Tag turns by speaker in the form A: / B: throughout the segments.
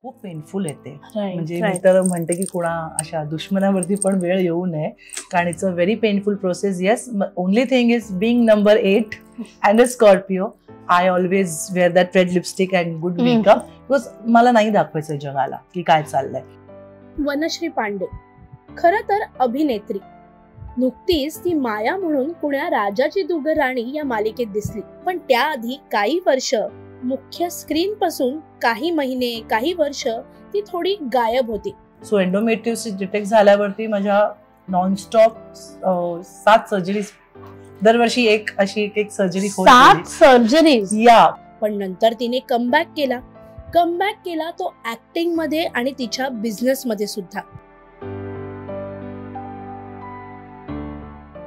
A: खूप पेनफुल येते. म्हणजे मी तर म्हणते की कोणा अशा दुश्मनावरती पण वेळ येऊ नये, कारण it's a very painful process. Yes, only thing is being number 8 and a Scorpio, I always wear that red lipstick and good makeup, because मला नाही दाखवायचं जगाला की काय चाललंय.
B: वनश्री पांडे खरं तर अभिनेत्री. नुकतीच ती माया म्हणून पुण्या राजाची दुगर राणी या मालिकेत दिसली, पण त्याआधी काही वर्ष मुख्य स्क्रीन पासून काही महिने काही वर्ष ती थोडी गायब होती.
A: सो एंडोमेट्रियोसिस डिटेक्ट झाल्यावरती माझ्या नॉनस्टॉप 7 सर्जरीज, दरवर्षी एक सर्जरी होत.
B: 7 सर्जरीज
A: या.
B: पण नंतर तिने कमबॅक केला तो ऍक्टिंग मध्ये आणि तिच्या बिझनेस मध्ये सुद्धा.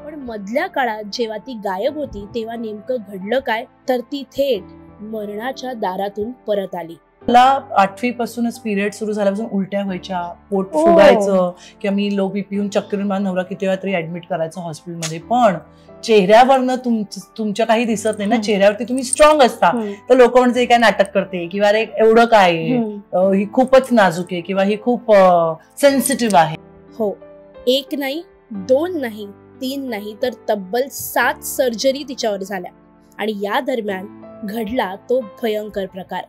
B: पण मधल्या काळात जेव्हा ती गायब होती तेव्हा नेमकं घडलं काय, तर ती थेट मरणाच्या दारातून परत आली.
A: मला 8वी पासूनच पिरियड सुरू झाल्यापासून उलट्या व्हायच्या, पोट फुगायचं, किंवा मी लो बीपी येऊन चक्कर येऊन माझा नवरा किती वेळा तरी ऍडमिट करायचं हॉस्पिटलमध्ये. पण चेहऱ्यावरनं तुमच्या काही दिसत नाही ना, चेहऱ्यावरती तुम्ही स्ट्रॉंग असता, तर लोक म्हणजे काय नाटक करते किंवा अरे एवढं काय, ही खूपच नाजूक आहे किंवा ही खूप सेन्सिटिव्ह आहे.
B: हो, 1 नाही 2 नाही 3 नाही तर तब्बल 7 सर्जरी तिच्यावर झाल्या. आणि या दरम्यान घडला तो भयंकर प्रकार.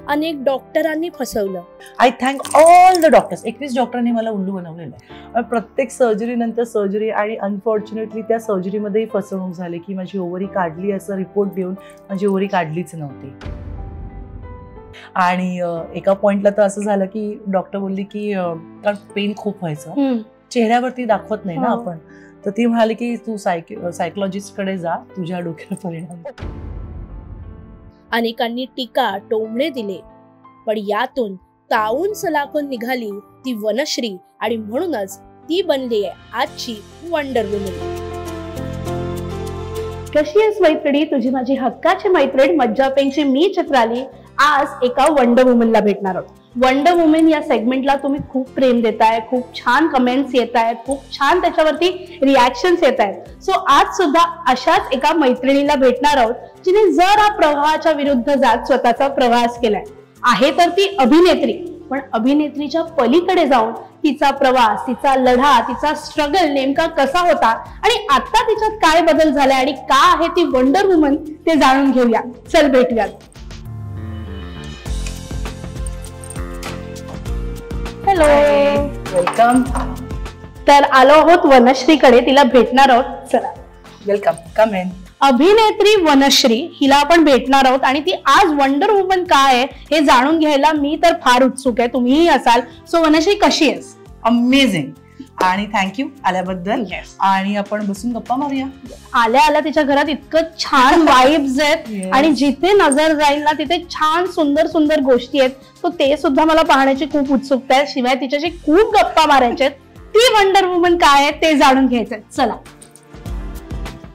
B: अनेक डॉक्टरांनी फसवलं.
A: I thank all the doctors. 21 डॉक्टरांनी मला उल्लू बनवलेलं आहे. प्रत्येक सर्जरी नंतर सर्जरी, आणि अनफॉर्च्युनेटली त्या सर्जरीमध्येही फसवणूक झाली की माझी ओव्हरी काढली असं रिपोर्ट देऊन माझी ओव्हरी काढलीच नव्हती. आणि एका पॉइंटला तर असं झालं की डॉक्टर बोलली की कारण पेन खूप व्हायचं, चेहऱ्यावरती दाखवत नाही ना आपण, तर ती म्हणाली की तू सायकोलॉजिस्ट कडे जा, तुझ्या डोक्यावर परिणाम.
B: अनेकांनी टीका टोमणे दिले, पण यातून तावून सलाखून निघाली ती वनश्री, आणि म्हणूनच ती बनली आहे आजची वंडर वुमन. कशी आहेस मैत्रिणी, तुझी माझी हक्काची मैत्रीण मज्जा पेंगची मी चित्राली आज एका वंडर वुमनला भेटणार आहोत. वंडर वुमन या सेगमेंटला तुम्ही खूप प्रेम देताय, खूप छान कमेंट्स येत आहेत, खूप छान त्याच्यावरती रिॲक्शन्स येत आहेत. सो आज सुद्धा अशाच एका मैत्रिणीला भेटणार आहोत जिने जरा प्रवाहाच्या विरुद्ध जात स्वतःचा प्रवास केलाय. आहे तर ती अभिनेत्री, पण अभिनेत्रीच्या पलीकडे जाऊन तिचा प्रवास, तिचा लढा, तिचा स्ट्रगल नेमका कसा होता आणि आता तिच्यात काय बदल झालाय आणि का आहे ती वंडर वुमन ते जाणून घेऊया. चल भेटूयात. Hello,
A: welcome.
B: तर आलो आहोत वनश्रीकडे, तिला भेटणार आहोत. चला,
A: वेलकम, कम इन.
B: अभिनेत्री वनश्री हिला आपण भेटणार आहोत आणि ती आज वंडर वुमन काय आहे हे जाणून घ्यायला मी तर फार उत्सुक आहे, तुम्हीही असाल. सो वनश्री, कशी आहेस?
A: अमेझिंग, आणि थँक्यू आल्याबद्दल. आणि आपण बसून गप्पा मारूया.
B: आल्या तिच्या घरात इतकं छान वाइब्स आहेत आणि जिथे नजर जाईल ना तिथे छान सुंदर सुंदर गोष्टी आहेत. तो ते सुद्धा मला पाहण्याची खूप उत्सुकता आहे. शिवाय तिच्याशी खूप गप्पा मारायच्या आहेत. ती वंडर वुमन काय आहे ते जाणून घ्यायचंय. चला,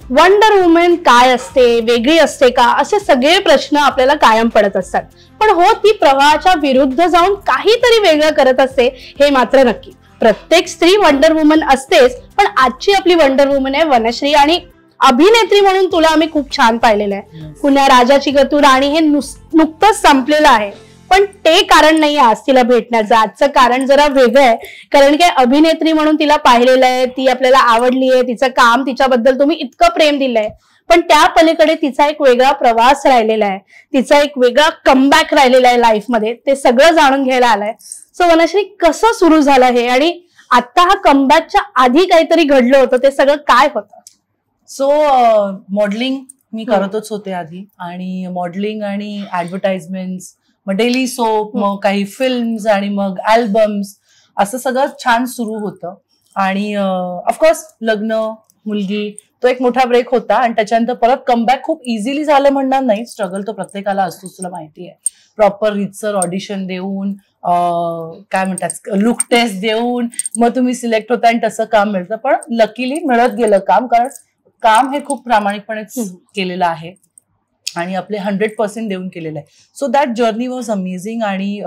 B: वंडर वुमन काय असते, वेगळी असते का, असे सगळे प्रश्न आपल्याला कायम पडत असतात. पण हो, ती प्रवाहाच्या विरुद्ध जाऊन काहीतरी वेगळं करत असते हे मात्र नक्की. प्रत्येक स्त्री वंडर वुमन असतेच, पण आजची आपली वंडर वुमन आहे वनश्री. आणि अभिनेत्री म्हणून तुला आम्ही खूप छान पाहिलेलं आहे. पुण्या राजाची गतू राणी हे नुकतंच संपलेलं आहे, पण ते कारण नाही आज तिला भेटण्याचं. आजचं कारण जरा वेगळं आहे, कारण की अभिनेत्री म्हणून तिला पाहिलेलं आहे, ती आपल्याला आवडली आहे, तिचं काम, तिच्याबद्दल तुम्ही इतकं प्रेम दिलंय. पण त्या पलीकडे तिचा एक वेगळा प्रवास राहिलेला आहे, तिचा एक वेगळा कमबॅक राहिलेला आहे लाईफ मध्ये. ते सगळं जाणून घ्यायला आलाय. सो वनश्री, कसं सुरू झालं हे, आणि आता हा कमबॅकच्या आधी काहीतरी घडलं होतं, ते सगळं काय होतं?
A: सो मॉडेलिंग मी करतच होते आधी, आणि मॉडेलिंग आणि ऍडव्हर्टाइजमेंट्स, मग डेली सोप, मग काही फिल्म्स, आणि मग अल्बम्स, असं सगळं छान सुरू होतं. आणि ऑफकोर्स लग्न, मुलगी, तो एक मोठा ब्रेक होता. आणि त्याच्यानंतर परत कमबॅक खूप इझिली झालं म्हणणार नाही, स्ट्रगल तो प्रत्येकाला असतो, तुला माहिती आहे. प्रॉपर रितसर ऑडिशन देऊन, काय म्हणतात, लुक टेस्ट देऊन मग तुम्ही सिलेक्ट होता आणि तसं काम मिळतं. पण लकीली मिळत गेलं काम, कारण काम हे खूप प्रामाणिकपणेच केलेलं आहे आणि आपले 100% देऊन केलेलं आहे. So that journey was amazing. आणि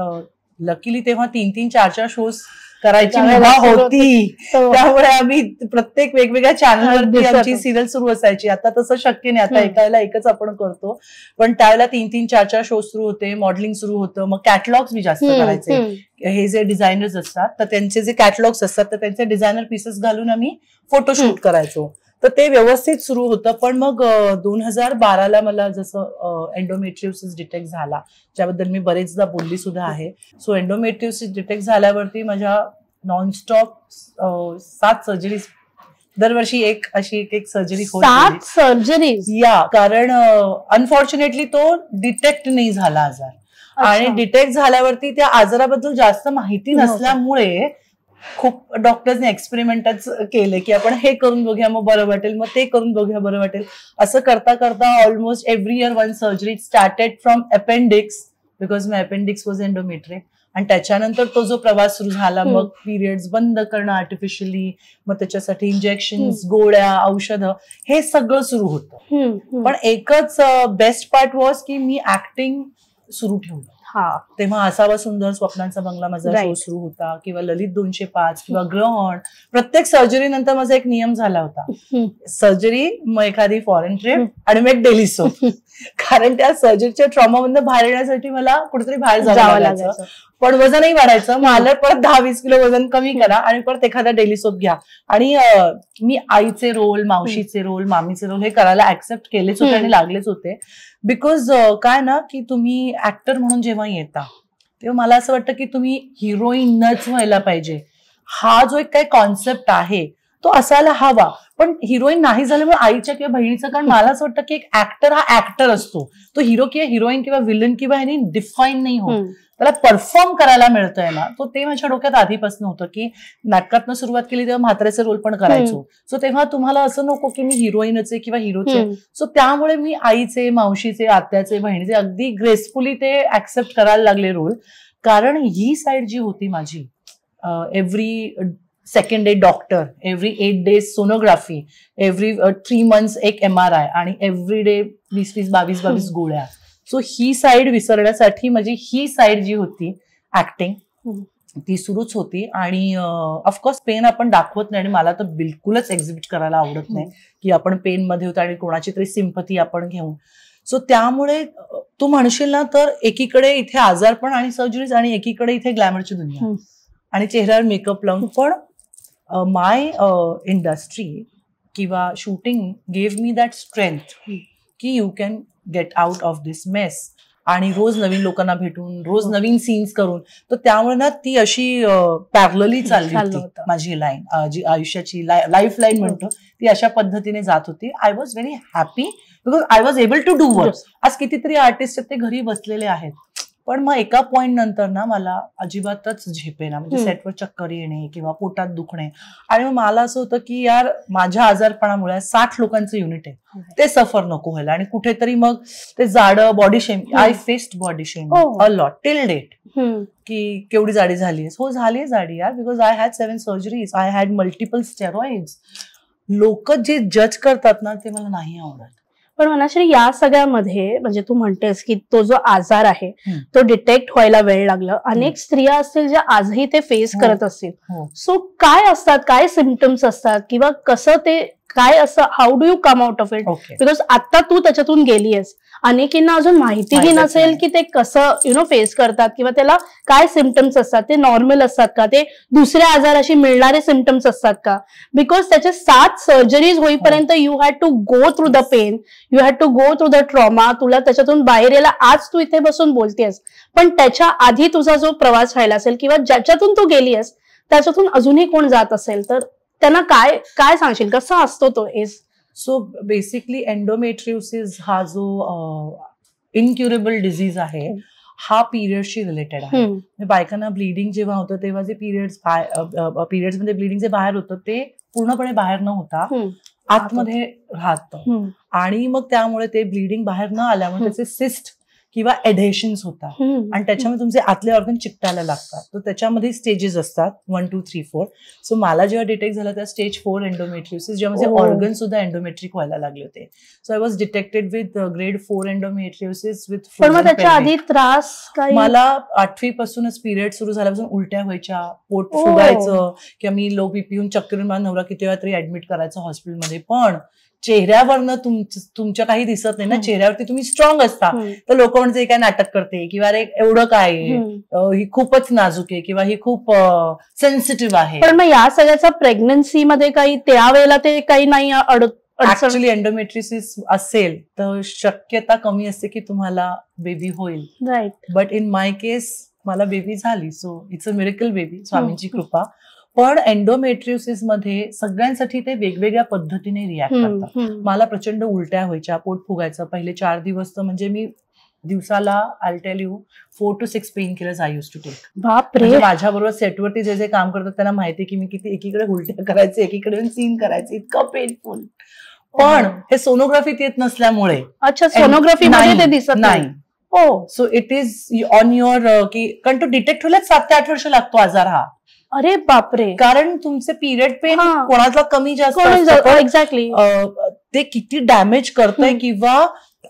A: लकीली तेव्हा 3-3, 4-4 शोज करायची मुभा होती, त्यामुळे आम्ही प्रत्येक वेगवेगळ्या चॅनलवरती आमची सिरियल सुरू असायची. आता तसं शक्य नाही, आता एकाला एकच आपण करतो. पण त्यावेळेला 3-3, 4-4 शो सुरू होते, मॉडेलिंग सुरू होतं, मग कॅटलॉग्स मी जास्त करायचे. हे जे डिझायनर्स असतात तर त्यांचे जे कॅटलॉग्स असतात तर त्यांचे डिझायनर पीसेस घालून आम्ही फोटोशूट करायचो. तर ते व्यवस्थित सुरू होतं. पण मग 2012ला मला जसं एंडोमेट्रियोसिस डिटेक्ट झाला, ज्याबद्दल मी बरेचदा बोलली सुद्धा आहे. सो एंडोमेट्रियोसिस डिटेक्ट झाल्यावरती माझ्या नॉनस्टॉप 7 सर्जरीज, दरवर्षी एक सर्जरी होत.
B: 7 सर्जरीज?
A: या, कारण अनफॉर्च्युनेटली तो डिटेक्ट नाही झाला आजार. आणि डिटेक्ट झाल्यावरती त्या आजाराबद्दल जास्त माहिती नसल्यामुळे खूप डॉक्टर्सने एक्सपेरिमेंटच केले की आपण हे करून बघूया मग बरं वाटेल, मग ते करून बघूया बरं वाटेल. असं करता करता almost every year 1 surgery. Started from appendix, because my appendix was endometric. आणि त्याच्यानंतर तो जो प्रवास सुरू झाला, मग पिरियड्स बंद करणं आर्टिफिशियली, मग त्याच्यासाठी इंजेक्शन्स, गोळ्या, औषधं, हे सगळं सुरू होतं. पण एकच बेस्ट पार्ट वॉज की मी ऍक्टिंग सुरू ठेवलं. तेव्हा असावा सुंदर, स्वप्नांचा बंगला माझा शो सुरू होता, किंवा ललित 205, किंवा ग्रहण. प्रत्येक सर्जरी नंतर माझा एक नियम झाला होता, सर्जरी, मग एखादी फॉरेन ट्रिप, आणि मग एक डेली सोप. कारण त्या सर्जरीच्या ट्रॉमामधून बाहेर येण्यासाठी मला कुठेतरी बाहेर जावं लागायचं. पण वजनही वाढायचं. मग आलं परत 10-20 किलो वजन कमी करा आणि परत एखादा डेली सोप घ्या. आणि मी आईचे रोल, मावशीचे रोल, मामीचे रोल हे करायला ऍक्सेप्ट केलेच होते आणि लागलेच होते. बिकॉज काय ना, की तुम्ही ऍक्टर म्हणून जेव्हा येता तेव्हा मला असं वाटतं की तुम्ही हिरोईनच व्हायला पाहिजे. हा जो एक काय कॉन्सेप्ट आहे तो असायला हवा. पण हिरोईन नाही झाल्यामुळे आईच्या किंवा बहिणीचं, कारण मला असं वाटतं की एक ऍक्टर हा ऍक्टर असतो, तो हिरो किंवा हिरोईन किंवा विलन किंवा ह्यानी डिफाईन नाही होत, त्याला परफॉर्म करायला मिळतंय ना. तो ते माझ्या डोक्यात आधीपासून होतं की नाटकातनं सुरुवात केली तेव्हा म्हाताऱ्याचे रोल पण करायचो. सो तेव्हा तुम्हाला असं नको की मी हिरोईनच आहे किंवा हिरोचे. सो त्यामुळे मी आईचे, मावशीचे, आत्याचे, बहिणीचे अगदी ग्रेसफुली ते ऍक्सेप्ट करायला लागले रोल. कारण ही साईड जी होती माझी, every second day doctor, every 8 days sonography, every 3 months एक MRI, आणि एव्हरी डे 20-20, 22-22 गोळ्या. सो ही साईड विसरण्यासाठी माझी ही साईड जी होती ऍक्टिंग, ती सुरूच होती. आणि ऑफकोर्स पेन आपण दाखवत नाही, आणि मला तर बिलकुलच एक्झिबिट करायला आवडत नाही की आपण पेन मध्ये होतो आणि कोणाची तरी सिंपथी आपण घेऊन. सो त्यामुळे तू म्हणशील ना, तर एकीकडे इथे आजारपण आणि सर्जरीज, आणि एकीकडे इथे ग्लॅमरची दुनिया आणि चेहऱ्यावर मेकअप लावून. पण माय इंडस्ट्री किंवा shooting gave me that strength की you can get out of this mess, आणि रोज नवीन लोकांना भेटून, रोज नवीन सीन्स करून. तर त्यामुळे ना ती अशी पॅरलली चालली होती माझी लाईन, जी आयुष्याची लाईफ लाईन म्हणतो ती अशा पद्धतीने जात होती. I was very happy because I was able to do work. आज कितीतरी आर्टिस्ट ते घरी बसलेले आहेत, पण मग एका पॉइंट नंतर ना मला अजिबातच झेपेना, म्हणजे सेटवर चक्कर येणे किंवा पोटात दुखणे. आणि मग मला असं होतं की यार, माझ्या आजारपणामुळे 60 लोकांचं युनिट आहे, ते सफर नको व्हायला. आणि कुठेतरी मग ते जाडं body shame, I faced body shame a lot till date, की केवढी जाडी झाली आहे. हो, झाली आहे जाडी यार, because I had 7 surgeries, I had multiple steroids. लोक जे जज करतात ना, ते मला नाही आवडत.
B: पण मनाश्री, या सगळ्यामध्ये म्हणजे तू म्हणतेस की तो जो आजार आहे तो डिटेक्ट व्हायला वेळ लागला. अनेक स्त्रिया असतील ज्या आजही ते फेस करत असतील. सो काय असतात, काय सिम्पटम्स असतात, किंवा कसं ते काय असं, how do you come out of it? Because आता तू त्याच्यातून गेलीयस, अनेकींना अजून माहितीही नसेल की ते कसं फेस करतात, किंवा त्याला काय सिम्पटम्स असतात, ते नॉर्मल असतात का, ते दुसऱ्या आजाराशी मिळणारे सिम्पटम्स असतात का. बिकॉज त्याचे 7 सर्जरीज होईपर्यंत you had to go through the pain, you had to go through the trauma. तुला त्याच्यातून बाहेर यायला आज तू इथे बसून बोलतेस, पण त्याच्या आधी तुझा जो प्रवास राहिला असेल किंवा ज्याच्यातून तू गेलीयस त्याच्यातून अजूनही कोण जात असेल, तर त्यांना काय काय सांगशील, कसा असतो तो एज?
A: सो बेसिकली एंडोमेट्रियोसिस हा जो इनक्युरेबल डिझीज आहे, हा पिरियड्सशी रिलेटेड आहे. बायकांना ब्लिडिंग जेव्हा होतं तेव्हा जे पिरियड्स मध्ये ब्लिडिंग जे बाहेर होतं ते पूर्णपणे बाहेर न होता आतमध्ये राहतं, आणि मग त्यामुळे ते ब्लिडिंग बाहेर न आल्यामुळे त्याचे सिस्ट किंवा एडेशन्स होतात आणि त्याच्यामध्ये तुमचे आतले ऑर्गन चिकटायला लागतात. तर त्याच्यामध्ये स्टेजेस असतात 1, 2, 3, 4. सो मला जेव्हा डिटेक्ट झालं त्या स्टेज 4 एंडोमेट्रियोसिस, जेव्हा माझे ऑर्गन सुद्धा एंडोमेट्रिक व्हायला लागले होते. So I was detected with grade 4 endometriosis with.
B: पण मग त्याच्या आधी त्रास काय?
A: मला 8वी पासूनच पिरियड सुरू झाल्यापासून उलट्या व्हायच्या, पोट फुगायचं, किंवा मी लो बीपी होऊन चक्कर येऊन मला नवरा किती वेळा तरी ऍडमिट करायचं हॉस्पिटलमध्ये. पण चेहऱ्यावरनं तुमच्या काही दिसत नाही ना, चेहऱ्यावरती तुम्ही स्ट्रॉंग असता, तर लोक म्हणजे काय नाटक करते किंवा अरे एवढं काय ही खूपच नाजूक आहे किंवा ही खूप सेन्सिटिव्ह आहे.
B: पण मग या सगळ्याचा प्रेग्नन्सी मध्ये काही त्यावेळेला ते काही नाही
A: ऍक्च्युअली एंडोमेट्रियोसिस असेल तर शक्यता कमी असते की तुम्हाला बेबी होईल.
B: राईट.
A: बट इन माय केस मला बेबी झाली. So it's a miracle baby, स्वामींची कृपा. पण एंडोमेट्रियोसिस मध्ये सगळ्यांसाठी ते वेगवेगळ्या पद्धतीने रिॲक्ट करतात. मला प्रचंड उलट्या व्हायच्या, पोट फुगायचं. पहिले 4 दिवस तर म्हणजे मी दिवसाला I tell you 4 to 6 painkillers I use to take.
B: बापरे.
A: माझ्या बरोबर सेटवरती जे जे काम करतात त्यांना माहिती की मी किती एकीकडे उलट्या करायचे, एकीकडे सीन करायचे, इतकं पेनफुल. पण हे सोनोग्राफीत येत नसल्यामुळे.
B: अच्छा, सोनोग्राफी मध्ये ते दिसत नाही.
A: हो. So it is on your की कारण तो डिटेक्ट व्हायला 7 ते 8 वर्ष लागतो आजार हा.
B: अरे बापरे.
A: कारण तुमचे पिरियड पेन कोणाचा कमी जास्त
B: एक्झॅक्टली
A: ते किती डॅमेज करतंय किंवा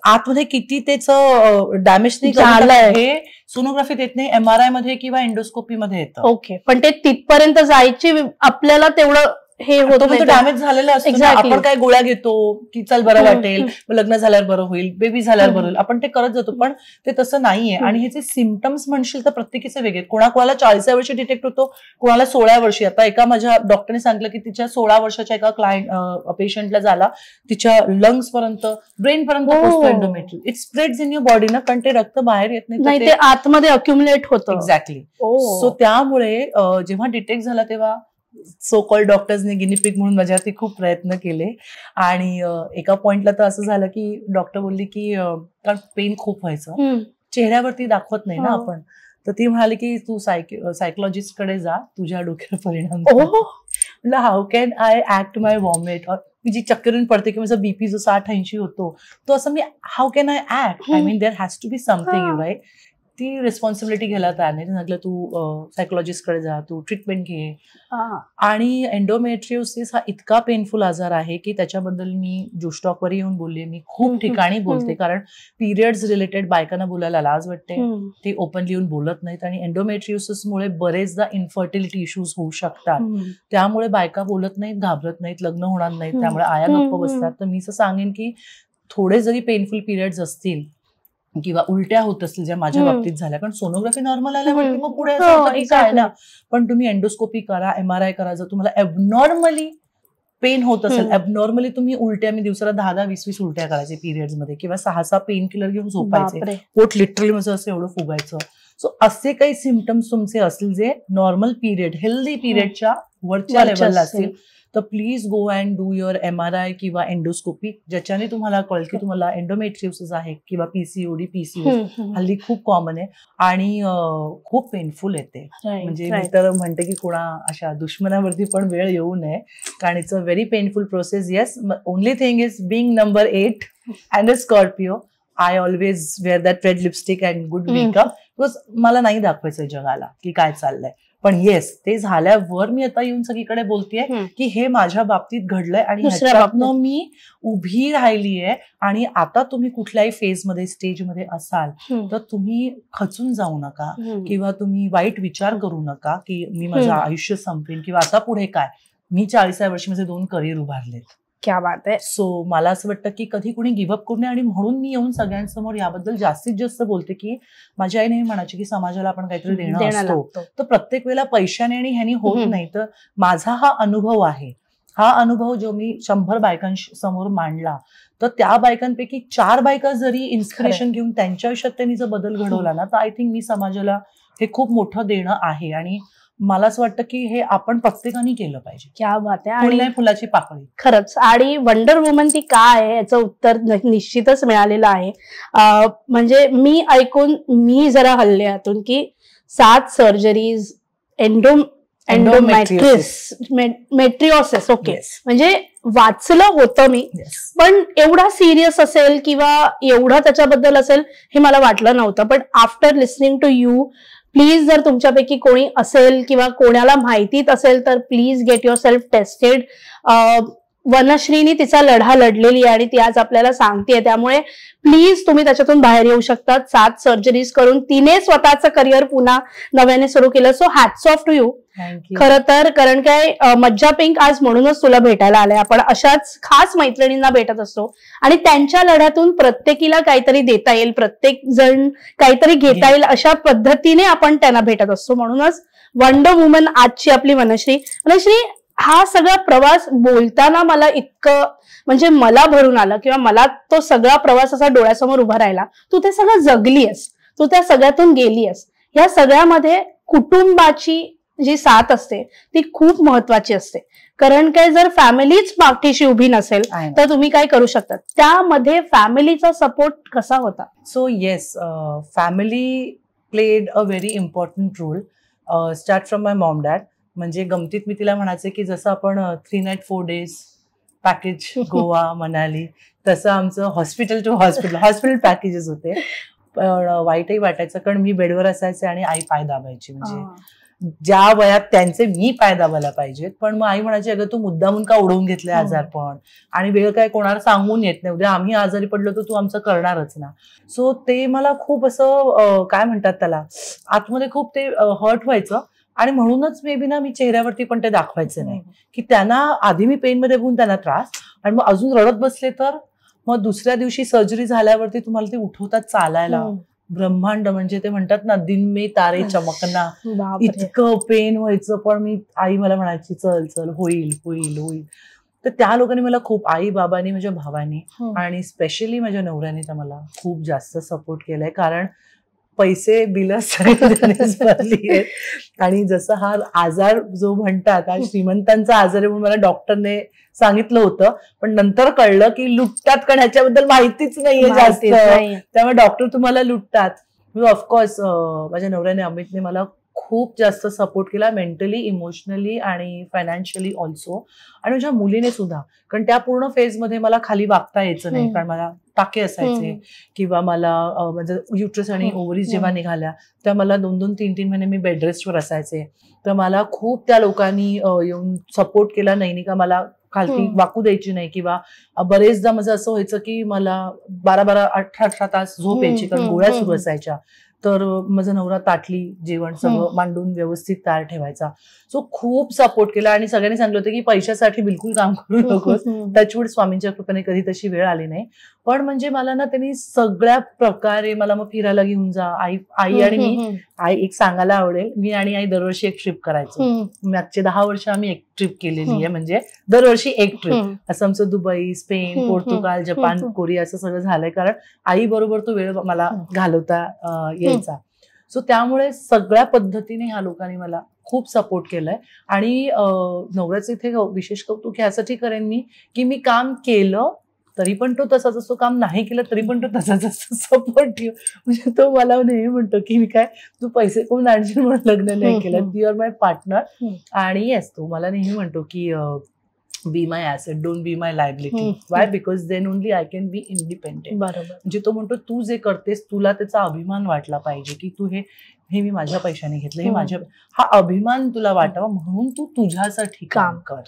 A: आतमध्ये किती त्याचं डॅमेज नाही झालंय हे सोनोग्राफीत येत नाही, MRI मध्ये किंवा एंडोस्कोपी मध्ये येतं.
B: ओके. पण ते तिथपर्यंत जायची आपल्याला तेवढं हे होतं,
A: डॅमेज झालेलं असतं. आपण काय गोळ्या घेतो की चल बरं वाटेल, लग्न झाल्यावर बरं होईल, बेबी झाल्यावर बरं होईल, आपण ते करत जातो. पण ते तसं नाहीये. आणि ह्याचे सिम्पटम्स म्हणशील तर प्रत्येकीचे वेगळे. कोणाला 40व्या वर्षी डिटेक्ट होतो, कोणाला 16व्या वर्षी. आता एका माझ्या डॉक्टरने सांगितलं की तिच्या 16 वर्षाच्या एका पेशंटला झाला, तिच्या लंग्स पर्यंत, ब्रेन पर्यंत पोहोचतो endometriosis. It spreads in your body ना, कारण ते रक्त बाहेर येत नाही,
B: ते आतमध्ये अक्युमुलेट होतं.
A: एक्झॅक्टली. सो त्यामुळे जेव्हा डिटेक्ट झाला तेव्हा सो कॉल्ड डॉक्टर्सने गिनीपिग म्हणून माझ्यावरती खूप प्रयत्न केले. आणि एका पॉइंटला तर असं झालं की डॉक्टर बोलली की कारण पेन खूप व्हायचं, चेहऱ्यावरती दाखवत नाही ना आपण, तर ती म्हणाली की तू सायकोलॉजिस्ट कडे जा, तुझ्या डोक्यावर परिणाम. म्हटलं how can I act my vomit, मी जी चक्करून पडते की माझा बीपी जो 60-80 होतो तो असं मी how can I act. I mean there has to be something you right. ती रिस्पॉन्सिबिलिटी घ्यायला तयार नाही. सांगितलं तू सायकोलॉजिस्ट कडे जा, तू ट्रीटमेंट घे. आणि एंडोमेट्रियोसिस हा इतका पेनफुल आजार आहे की त्याच्याबद्दल मी जोस्टॉकवर येऊन बोलले, मी खूप ठिकाणी बोलते. कारण पिरियड्स रिलेटेड बायकांना बोलायला लाज वाटते, ते ओपनली येऊन बोलत नाहीत. आणि एंडोमेट्रियोसिसमुळे बरेचदा इन्फर्टिलिटी इश्यूज होऊ शकतात. त्यामुळे बायका बोलत नाहीत, घाबरत नाहीत, लग्न होणार नाहीत, त्यामुळे आया गप्प बसतात. तर मी असं सांगेन की थोडे जरी पेनफुल पिरियड्स असतील किंवा उलट्या होत असतील, ज्या माझ्या बाबतीत झाल्या, कारण सोनोग्राफी नॉर्मल आल्यावरती मग पुढे काय ना, पण तुम्ही एंडोस्कोपी करा, MRI करा. जर तुम्हाला एबनॉर्मली पेन होत असेल, एबनॉर्मली तुम्ही उलट्या, मी दिवसाला 10-20 उलट्या करायचे पिरियड्स मध्ये किंवा 6 पेन किलर घेऊन झोपायचे, पोट लिटरली माझं असं एवढं फुगायचं. सो असे काही सिम्पटम्स तुमचे असतील जे नॉर्मल पिरियड, हेल्दी पिरियडच्या वरच्या लेवलला असतील, तर please go and do your MRI किंवा एंडोस्कोपी, ज्याच्याने तुम्हाला कळेल की तुम्हाला एंडोमेट्रियोसिस आहे किंवा PCOD, PCOS हल्ली खूप कॉमन आहे आणि खूप पेनफुल येते. म्हणजे मी तर म्हणते की कोणा अशा दुश्मनावरती पण वेळ येऊ नये, कारण it's a very painful process. Yes, only thing is being number 8 and a Scorpio, I always wear that red lipstick and good makeup, because मला नाही दाखवायचं जगाला की काय चाललंय. पण येस, ते झाल्यावर मी आता येऊन सगळीकडे बोलतेय की हे माझ्या बाबतीत घडलंय आणि ह्याच्यातनं मी उभी राहिलीये. आणि आता तुम्ही कुठल्याही फेजमध्ये, स्टेजमध्ये असाल तर तुम्ही खचून जाऊ नका किंवा तुम्ही वाईट विचार करू नका की मी माझं आयुष्य संपेन किंवा आता पुढे काय. मी 40व्या वर्षी माझे 2 करिअर उभारलेत.
B: क्या बात आहे.
A: सो मला असं वाटतं की कधी कुणी गिव्हअप करू नये. आणि म्हणून मी येऊन सगळ्यांसमोर याबद्दल जास्तीत जास्त बोलते की माझी आई नेहमी म्हणायची की समाजाला आपण काहीतरी देणं असतो, तर प्रत्येक वेळेला पैशाने आणि ह्यानी होत नाही. तर माझा हा अनुभव आहे, हा अनुभव जो मी 100 बायकांसमोर मांडला, तर त्या बायकांपैकी 4 बायका जरी इन्स्पिरेशन घेऊन त्यांच्या आयुष्यात त्यांनी जर बदल घडवला ना, तर आय थिंक मी समाजाला हे खूप मोठं देणं आहे. आणि मला असं वाटतं की हे आपण प्रत्येकाने केलं पाहिजे.
B: क्या बात आहे.
A: आणि फुलाची पाकळी
B: खरंच. आणि वंडर वुमन ती काय आहे याचं उत्तर निश्चितच मिळालेलं आहे. म्हणजे मी ऐकून मी जरा हल्ले यातून की 7 सर्जरीज, एंडोमेट्रियोसिस, ओके, म्हणजे वाचलं होतं मी, पण एवढा सिरियस असेल किंवा एवढं त्याच्याबद्दल असेल हे मला वाटलं नव्हतं. पण after listening to you, please जर तुमच्यापैकी कोणी असेल किंवा कोणाला माहितीत असेल तर please get your self tested. वनश्रीनी तिचा लढा लढलेली आहे आणि ती आज आपल्याला सांगतेय, त्यामुळे प्लीज तुम्ही त्याच्यातून बाहेर येऊ शकतात. 7 सर्जरीज करून तिने स्वतःचं करिअर पुन्हा नव्याने सुरू केलं. So hats off to you. खरं तर कारण काय मज्जा पिंक आज म्हणूनच तुला भेटायला आले. आपण अशाच खास मैत्रिणींना भेटत असतो आणि त्यांच्या लढ्यातून प्रत्येकीला काहीतरी देता येईल, प्रत्येक जण काहीतरी घेता येईल अशा पद्धतीने आपण त्यांना भेटत असतो. म्हणूनच वंडर वुमन आजची आपली वनश्री. वनश्री, हा सगळा प्रवास बोलताना मला इतकं म्हणजे मला भरून आलं किंवा मला तो सगळा प्रवास असा डोळ्यासमोर उभा राहिला. तू ते सगळं जगलीयस, तू त्या सगळ्यातून गेलीयस. या सगळ्यामध्ये कुटुंबाची जी साथ असते ती खूप महत्वाची असते. कारण काय जर फॅमिलीच पाठीशी उभी नसेल तर तुम्ही काय करू शकता. त्यामध्ये फॅमिलीचा सपोर्ट कसा होता?
A: So yes, family played a very important role. Start from my mom dad. म्हणजे गमतीत मी तिला म्हणायचे की जसं आपण 3 night 4 days package Goa Manali, तसं आमचं हॉस्पिटल टू हॉस्पिटल पॅकेजेस होते. पण वाईटही वाटायचं कारण मी बेडवर असायचे आणि आई पाय दाबायची. म्हणजे ज्या वयात त्यांचे मी पाय दाबायला पाहिजेत, पण मग आई म्हणायची अगं तू मुद्दामून का उडवून घेतलंय आजारपण, आणि वेळ काय कोणाला सांगून येत नाही, उद्या आम्ही आजारी पडलो तर तू आमचं करणारच ना. सो ते मला खूप असं काय म्हणतात त्याला, आतमध्ये खूप ते हर्ट व्हायचं. आणि म्हणूनच मे बी ना मी चेहऱ्यावरती पण ते दाखवायचं नाही की त्यांना आधी मी पेनमध्ये बघून त्यांना त्रास, आणि मग अजून रडत बसले तर मग दुसऱ्या दिवशी सर्जरी झाल्यावरती तुम्हाला ते उठवतात चालायला. ब्रह्मांड म्हणजे ते म्हणतात ना दिन में तारे चमकना, इतकं पेन व्हायचं. पण मी आई मला म्हणायची चल चल होईल होईल होईल. तर त्या लोकांनी मला खूप, आई बाबांनी माझ्या भावानी आणि स्पेशली माझ्या नवऱ्याने तर मला खूप जास्त सपोर्ट केलाय. कारण पैसे बिल भरली आहेत. आणि जसं हा आजार जो म्हणतात हा श्रीमंतांचा आजार आहे म्हणून मला डॉक्टरने सांगितलं होतं, पण नंतर कळलं की लुटतात कारण ह्याच्याबद्दल माहितीच नाहीये जास्त, त्यामुळे डॉक्टर तुम्हाला लुटतात. ऑफकोर्स माझ्या नवऱ्याने अमितने मला खूप जास्त सपोर्ट केला, मेंटली, इमोशनली आणि फायनान्शियली ऑल्सो. आणि माझ्या मुलीने सुद्धा, कारण त्या पूर्ण फेजमध्ये मला खाली वागता यायचं नाही, कारण मला टाके असायचे किंवा मला म्हणजे युट्रस आणि ओव्हरीज जेव्हा निघाल्या तेव्हा मला 2-2, 3-3 महिने मी बेडरेस्टवर असायचे. तर मला खूप त्या लोकांनी येऊन सपोर्ट केला. नैनिका मला खालती वाकू द्यायची नाही, किंवा बरेचदा माझं असं व्हायचं की मला 12-12, 18-18 तास झोप यायची कारण गोळ्या सुरू असायच्या. तर माझा नवरा ताटली जेवण सगळं मांडून व्यवस्थित तयार ठेवायचा. सो खूप सपोर्ट केला. आणि सगळ्यांनी सांगितलं होतं की पैशासाठी बिलकुल काम करू नकोस. टचवूड स्वामींच्या कृपेने कधी तशी वेळ आली नाही. पण म्हणजे मला ना त्यांनी सगळ्या प्रकारे मला मग फिरायला घेऊन जा. आई आणि मी, आई एक सांगायला आवडेल, मी आणि आई दरवर्षी एक ट्रिप करायचो. मागचे 10 वर्ष आम्ही एक ट्रिप केलेली आहे, म्हणजे दरवर्षी एक ट्रिप. असं आमचं Dubai, Spain, Portugal, Japan, Korea असं सगळं झालंय, कारण आई बरोबर तो वेळ मला घालवता यायचा. सो त्यामुळे सगळ्या पद्धतीने ह्या लोकांनी मला खूप सपोर्ट केलाय. आणि नवऱ्याचं इथे विशेष कौतुक ह्यासाठी करेन मी की मी काम केलं तरी पण तो तसाच असतो, काम नाही केलं तरी पण तो तसाच असतो सपोर्टिव्ह. म्हणजे तो मला नेहमी म्हणतो की मी काय तू पैसे कोण आणशील म्हणून लग्न नाही केलं, यू आर माय पार्टनर. आणि येस, तो मला नेहमी म्हणतो की be my asset, don't be my liability. Why? Because then only I can be independent. बरोबर. म्हणजे तो म्हणतो तू जे करतेस तुला त्याचा अभिमान वाटला पाहिजे की तू हे मी माझ्या पैशाने घेतलं, हे माझ्या, हा अभिमान तुला वाटावा म्हणून तू तुझ्यासाठी काम कर.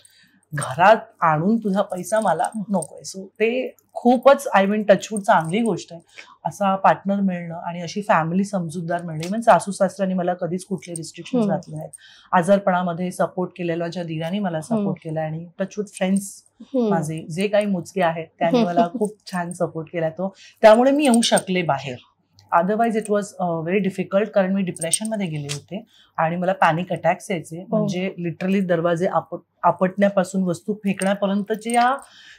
A: घरात आणून तुझा पैसा मला नकोय. सो ते खूपच आय मीन टचवूड चांगली गोष्ट आहे असा पार्टनर मिळणं आणि अशी फॅमिली समजूतदार मिळणे. इव्हन सासू सासऱ्यांनी मला कधीच कुठले रिस्ट्रिक्शन घातले नाहीत. आजारपणामध्ये सपोर्ट केलेला माझ्या दिराने मला सपोर्ट केला. आणि टचवूड फ्रेंड्स माझे जे काही मोजके आहेत त्यांनी मला खूप छान सपोर्ट केला. तो त्यामुळे मी येऊ शकले बाहेर. Otherwise it was very difficult, कारण मी डिप्रेशनमध्ये गेले होते आणि मला पॅनिक अटॅक्स यायचे. म्हणजे लिटरली दरवाजे आपटण्यापासून वस्तू फेकण्यापर्यंतचे या,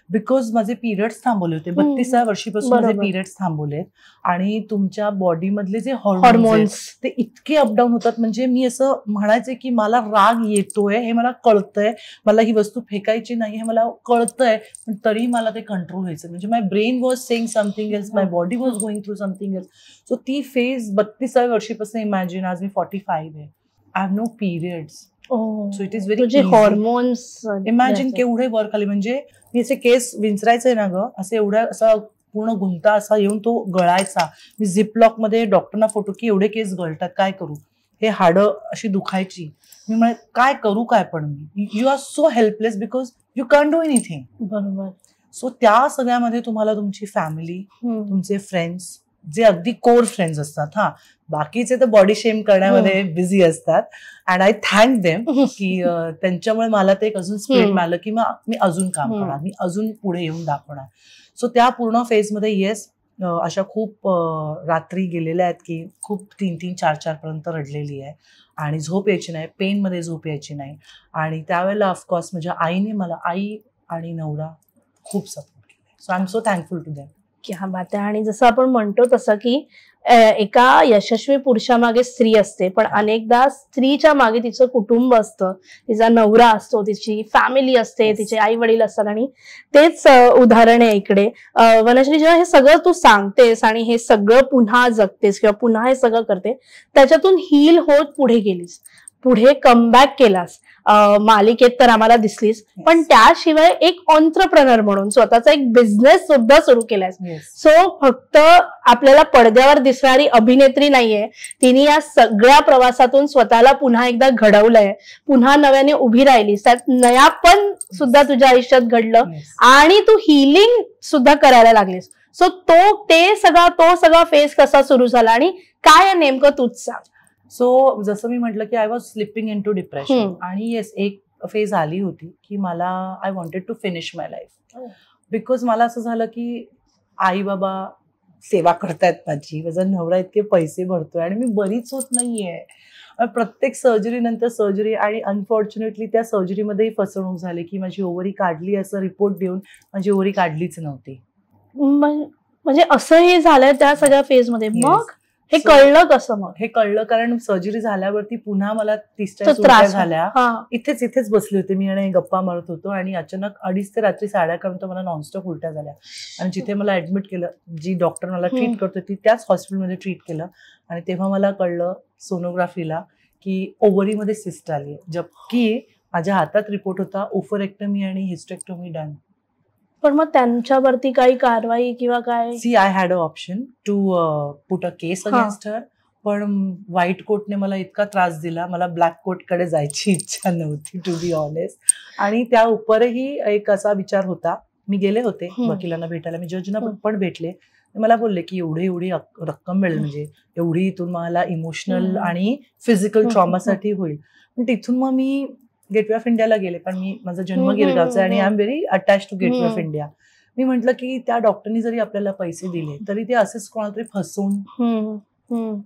A: बिकॉज माझे पिरियड्स थांबवले होते. 32व्या वर्षीपासून माझे पिरियड्स थांबवलेत. आणि तुमच्या बॉडीमधले जे हॉर्मोन्स ते इतके अपडाऊन होतात. म्हणजे मी असं म्हणायचे की मला राग येतोय हे मला कळतंय, मला ही वस्तू फेकायची नाही हे मला कळतंय, पण तरी मला ते कंट्रोल व्हायचं. म्हणजे my brain was saying something else, my body was going through something else. So ती फेज 32व्या वर्षीपासून, इमॅजिन आज मी 45 आहे. I have no periods. So it is very
B: तुझे हॉर्मोन्स
A: इमॅजिन केवढे वर्क आले. म्हणजे मी असे केस विंचरायचे ना ग, असे एवढ्या असा पूर्ण गुंता असा येऊन तो गळायचा. मी झिपलॉक मध्ये डॉक्टरना फोटो की एवढे केस गळतात काय करू, हे हाडं अशी दुखायची. मी म्हणे काय करू काय, पण me you are so helpless because you can do anything.
B: बरोबर.
A: सो त्या सगळ्यामध्ये तुम्हाला तुमची फॅमिली, तुमचे फ्रेंड्स जे अगदी कोर फ्रेंड्स असतात, हा बाकीचे तर बॉडी शेम करण्यामध्ये बिझी असतात. अँड आय थँक देम की त्यांच्यामुळे मला ते एक अजून स्पिरिट मिळालं की मग मी अजून काम करणार, मी अजून पुढे येऊन दाखवणार. सो त्या पूर्ण फेजमध्ये येस अशा खूप रात्री गेलेल्या आहेत की खूप 3-3, 4-4 पर्यंत रडलेली आहे आणि झोप यायची नाही, पेनमध्ये झोप यायची नाही. आणि त्यावेळेला ऑफकोर्स माझ्या आईने मला, आई आणि नवरा खूप सपोर्ट केला. So I am so thankful to them.
B: क्या बात आहे. आणि जसं आपण म्हणतो तसं की एका यशस्वी पुरुषामागे स्त्री असते, पण अनेकदा स्त्रीच्या मागे तिचं कुटुंब असतं, तिचा नवरा असतो, तिची फॅमिली असते, तिचे आई वडील असतात. आणि तेच उदाहरण आहे इकडे. वनश्री, जेव्हा हे सगळं तू सांगतेस आणि हे सगळं पुन्हा जगतेस किंवा पुन्हा हे सगळं करते, त्याच्यातून हील होत पुढे गेलीस, पुढे कमबॅक केलास, मालिकेत तर आम्हाला दिसलीस, पण त्याशिवाय एक ऑन्ट्रप्रनर म्हणून स्वतःचा एक बिझनेस सुद्धा सुरू केलास. सो फक्त आपल्याला पडद्यावर दिसणारी अभिनेत्री नाहीये, तिने या सगळ्या प्रवासातून स्वतःला पुन्हा एकदा घडवलंय, पुन्हा नव्याने उभी राहिलीस, त्यात नयापण सुद्धा तुझ्या आयुष्यात घडलं आणि तू हिलिंग सुद्धा करायला लागलीस. सो तो सगळा फेज कसा सुरू झाला आणि काय नेमकं तूच सांग.
A: सो जसं मी म्हटलं की I was slipping into depression. आणि येस एक फेज आली होती की मला I wanted to finish my life. Because मला असं झालं की आई बाबा सेवा करतायत माझी, माझा नवरा इतके पैसे भरतोय आणि मी बरीच होत नाहीये. प्रत्येक सर्जरी नंतर सर्जरी, आणि अनफॉर्च्युनेटली त्या सर्जरीमध्येही फसवणूक झाली की माझी ओव्हरी काढली असं रिपोर्ट देऊन माझी ओव्हरी काढलीच नव्हती.
B: म्हणजे असंही झालंय त्या सगळ्या फेजमध्ये. मग हे कळलं कसं? मग हे
A: कळलं कारण सर्जरी झाल्यावरती पुन्हा मला 30 झाल्या. इथेच बसले होते मी आणि गप्पा मारत होतो आणि अचानक 2:30 ते रात्री 11:30 मला नॉनस्टॉप उलट्या झाल्या. आणि जिथे मला ऍडमिट केलं, जी डॉक्टर मला ट्रीट करत होती त्याच हॉस्पिटलमध्ये ट्रीट केलं. आणि तेव्हा मला कळलं सोनोग्राफीला की ओव्हरीमध्ये सिस्ट आली, जबकि माझ्या हातात रिपोर्ट होता ओफरेक्टमी आणि हिस्टेक्टोमी डन.
B: पण मग त्यांच्यावरती काही कारवाई किंवा काय?
A: See I had a option to put a case against her, पण व्हाईट कोटने मला इतका त्रास दिला, मला ब्लॅक कोटकडे जायची इच्छा नव्हती टू बी ऑनेस्ट. आणि त्या उपरही एक असा विचार होता, मी गेले होते वकिलांना भेटायला, मी जजना पण भेटले. मला बोलले की एवढी रक्कम मिळेल, म्हणजे एवढी तुम्हाला इमोशनल आणि फिजिकल ट्रॉमासाठी होईल. पण तिथून मग मी गेटवे ऑफ इंडियाला गेले, कारण मी माझा जन्म गिरगावचा आहे आणि I am very attach to Gateway of India. मी म्हटलं की त्या डॉक्टरनी जरी आपल्याला पैसे दिले तरी ते असेच कोणाला तरी फसवून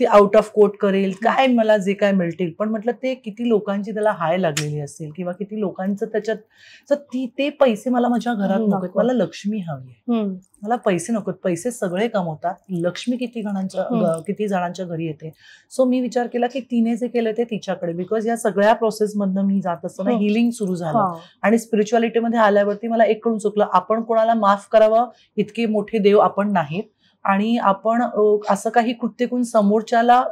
A: ते आउट ऑफ कोर्ट करेल, काय मला जे काय मिळतील. पण म्हटलं ते किती लोकांची त्याला हाय लागलेली असेल किंवा किती लोकांचं त्याच्यात, ते पैसे मला माझ्या घरात नकोत. मला लक्ष्मी हवी आहे, मला पैसे नकोत. पैसे सगळे कमवतात, लक्ष्मी किती जणांच्या घरी येते. सो मी विचार केला की तिने जे केलं ते तिच्याकडे, बिकॉज या सगळ्या प्रोसेसमधनं मी जात असताना हिलिंग सुरू झालं. आणि स्पिरिच्युअलिटीमध्ये आल्यावरती मला एक कळून चुकलं, आपण कोणाला माफ करावं इतके मोठे देव आपण नाहीत, आणि आपण असं काही कृत्य करून समोरच्याला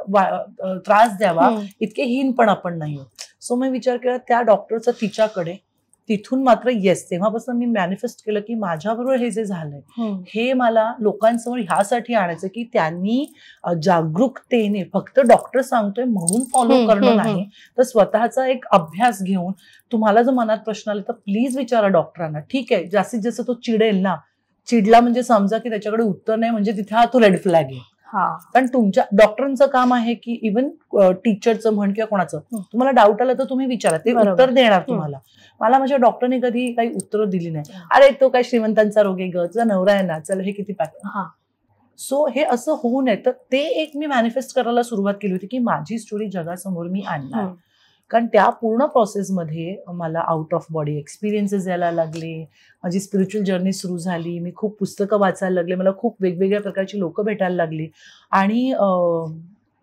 A: त्रास द्यावा इतके हीन पण आपण नाही. सो मी विचार केला त्या डॉक्टरचा तिच्याकडे. तिथून मात्र येस, तेव्हापासून मी मॅनिफेस्ट केलं की माझ्याबरोबर हे जे झालंय हे मला लोकांसमोर ह्यासाठी आणायचं की त्यांनी जागरूकतेने, फक्त डॉक्टर सांगतोय म्हणून फॉलो करणं नाही, तर स्वतःचा एक अभ्यास घेऊन तुम्हाला जर मनात प्रश्न आला तर प्लीज विचारा डॉक्टरांना. ठीक आहे, जास्तीत जास्त तो चिडेल ना, चिडला म्हणजे समजा की त्याच्याकडे उत्तर नाही, म्हणजे तिथे हा तो रेड फ्लॅग आहे. कारण तुमच्या डॉक्टरांचं काम आहे की इव्हन टीचरचं म्हण किंवा कोणाचं, तुम्हाला डाऊट आला तर तुम्ही विचारा, ते उत्तर देणार तुम्हाला. मला माझ्या डॉक्टरने कधी काही उत्तर दिली नाही. अरे तो काय श्रीमंतांचा रोग आहे ग, तुझा नवरा आहे ना, चल हे किती पॅक. सो हे असं होऊ नये, तर ते एक मी मॅनिफेस्ट करायला सुरुवात केली होती की माझी स्टोरी जगासमोर मी आणणार. कारण त्या पूर्ण प्रोसेसमध्ये मला आउट ऑफ बॉडी एक्सपिरियन्सेस यायला लागले, माझी स्पिरिच्युअल जर्नी सुरू झाली, मी खूप पुस्तकं वाचायला लागले, मला खूप वेगवेगळ्या प्रकारची लोक भेटायला लागली. आणि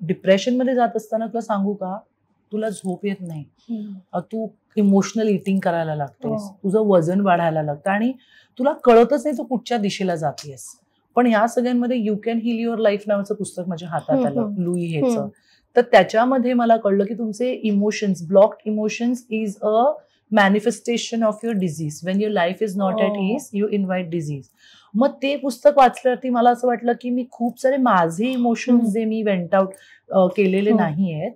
A: डिप्रेशनमध्ये जात असताना तुला सांगू का, तुला झोप येत नाही, तू इमोशनल इटिंग करायला लागतेस, तुझं वजन वाढायला लागतं आणि तुला कळतच नाही तू कुठच्या दिशेला जातेस. पण ह्या सगळ्यांमध्ये you can heal your life नावाचं पुस्तक माझ्या हातात आलं, लुई हेचं. तर त्याच्यामध्ये मला कळलं की तुमचे emotions, blocked emotions is a manifestation of your disease. When your life is not at ease you invite disease. मग ते पुस्तक वाचल्यावरती मला असं वाटलं की मी खूप सारे माझे इमोशन्स जे मी वेंट आउट केलेले नाही आहेत,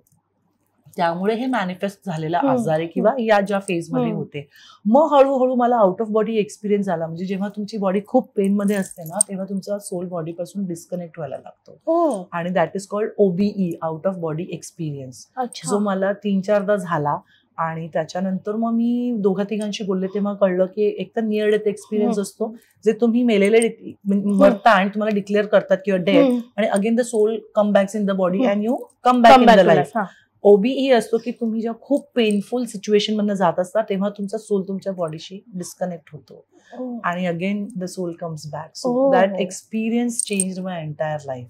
A: त्यामुळे हे मॅनिफेस्ट झालेला आजार आहे किंवा या ज्या फेजमध्ये होते. मग हळूहळू मला आउट ऑफ बॉडी एक्सपिरियन्स झाला. म्हणजे जेव्हा तुमची बॉडी खूप पेनमध्ये असते ना, तेव्हा तुमचा सोल बॉडीपासून डिस्कनेक्ट व्हायला लागतो. आणि that is called OBE, out of body experience, जो मला 3-4दा झाला. आणि त्याच्यानंतर मग मी 2-3 बोलले तेव्हा कळलं की एक तर नियर डेथ एक्सपिरियन्स असतो, जे तुम्ही मेलेले मरता आणि तुम्हाला डिक्लेअर करतात किंवा डेथ, आणि again the soul come backs in the body and you come back in the life. OBE असतो की तुम्ही जेव्हा खूप पेनफुल सिच्युएशन मधनं जात असता तेव्हा तुमचा सोल तुमच्या बॉडीशी डिस्कनेक्ट होतो आणि again the soul comes back. So that experience changed my entire life.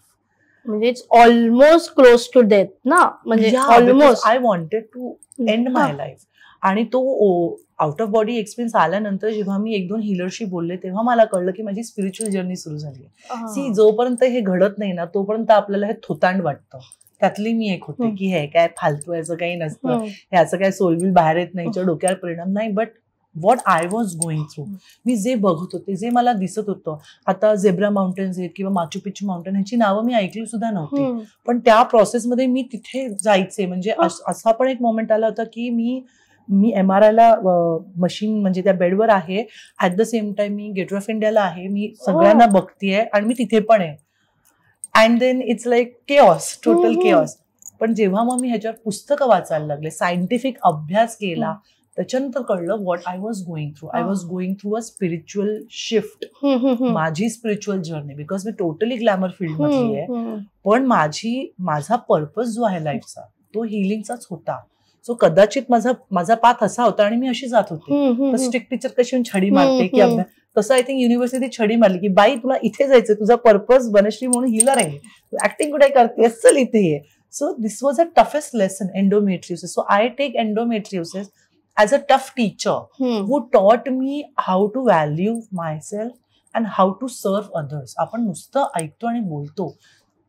B: म्हणजे it's almost close to death ना, म्हणजे almost
A: I wanted to end my life. आणि तो आउट ऑफ बॉडी एक्सपिरियन्स आल्यानंतर जेव्हा मी 1-2 हिलरशी बोलले तेव्हा मला कळलं की माझी स्पिरिच्युअल जर्नी सुरू झाली. सी, जोपर्यंत हे घडत नाही ना तोपर्यंत आपल्याला हे थोतांड वाटतं. त्यातली मी एक होते की हे काय फालतू, याचं काही नसतं, ह्याचं काय सोलबिल बाहेर येत नाही, डोक्यावर परिणाम नाही. But what I was going through, मी जे बघत होते, जे मला दिसत होतं. आता झेब्रा माउंटेन्स आहेत किंवा माचू पिच्चू माउंटेन, ह्यांची नावं मी ऐकली सुद्धा नव्हती, पण त्या प्रोसेसमध्ये मी तिथे जायचे. म्हणजे असा पण एक मोमेंट आला होता की मी MRI ला मशीन म्हणजे त्या बेडवर आहे, at the same time me gate of इंडियाला आहे, मी सगळ्यांना बघतीये आणि मी तिथे पण आहे. And then it's like chaos, total chaos. पण जेव्हा मग मी ह्याच्यावर पुस्तकं वाचायला लागले, सायंटिफिक अभ्यास केला, त्याच्यानंतर कळलं what I was going through. I was going through a spiritual shift. माझी स्पिरिच्युअल जर्नी, बिकॉज मी टोटली ग्लॅमर फील्ड मधली आहे, पण माझा पर्पज जो आहे लाईफचा तो हिलिंगचाच होता. सो कदाचित माझा पाथ असा होता आणि मी अशी जात होते. स्ट्रिक्ट टीचर कशी छडी मारते की अभ्यास, तसं आय थिंक युनिव्हर्सिटी छडी मारली की बाई तुला इथे जायचं, तुझा पर्पज बनश्री म्हणून हिलर आहे, तू ऍक्टिंग कुठे करते, चल इथे ये. So this was a toughest lesson, endometriosis. So I take endometriosis as a tough teacher who taught me how to value myself and how to serve others. आपण नुसतं ऐकतो आणि बोलतो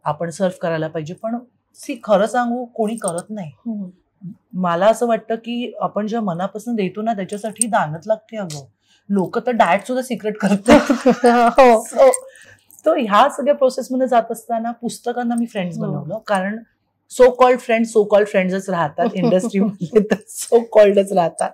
A: आपण सर्व करायला पाहिजे, पण खरं सांगू कोणी करत नाही. मला असं वाटतं की आपण ज्या मनापासून देतो ना त्याच्यासाठी दानत लागते. अगं लोक तर डाएट सुद्धा सिक्रेट करतात. तो ह्या सगळ्या प्रोसेसमध्ये जात असताना पुस्तकांना मी फ्रेंड्स बनवलं, कारण सो कॉल्ड फ्रेंड्सच राहतात इंडस्ट्रीमध्ये, तर सो कॉल्डच राहतात.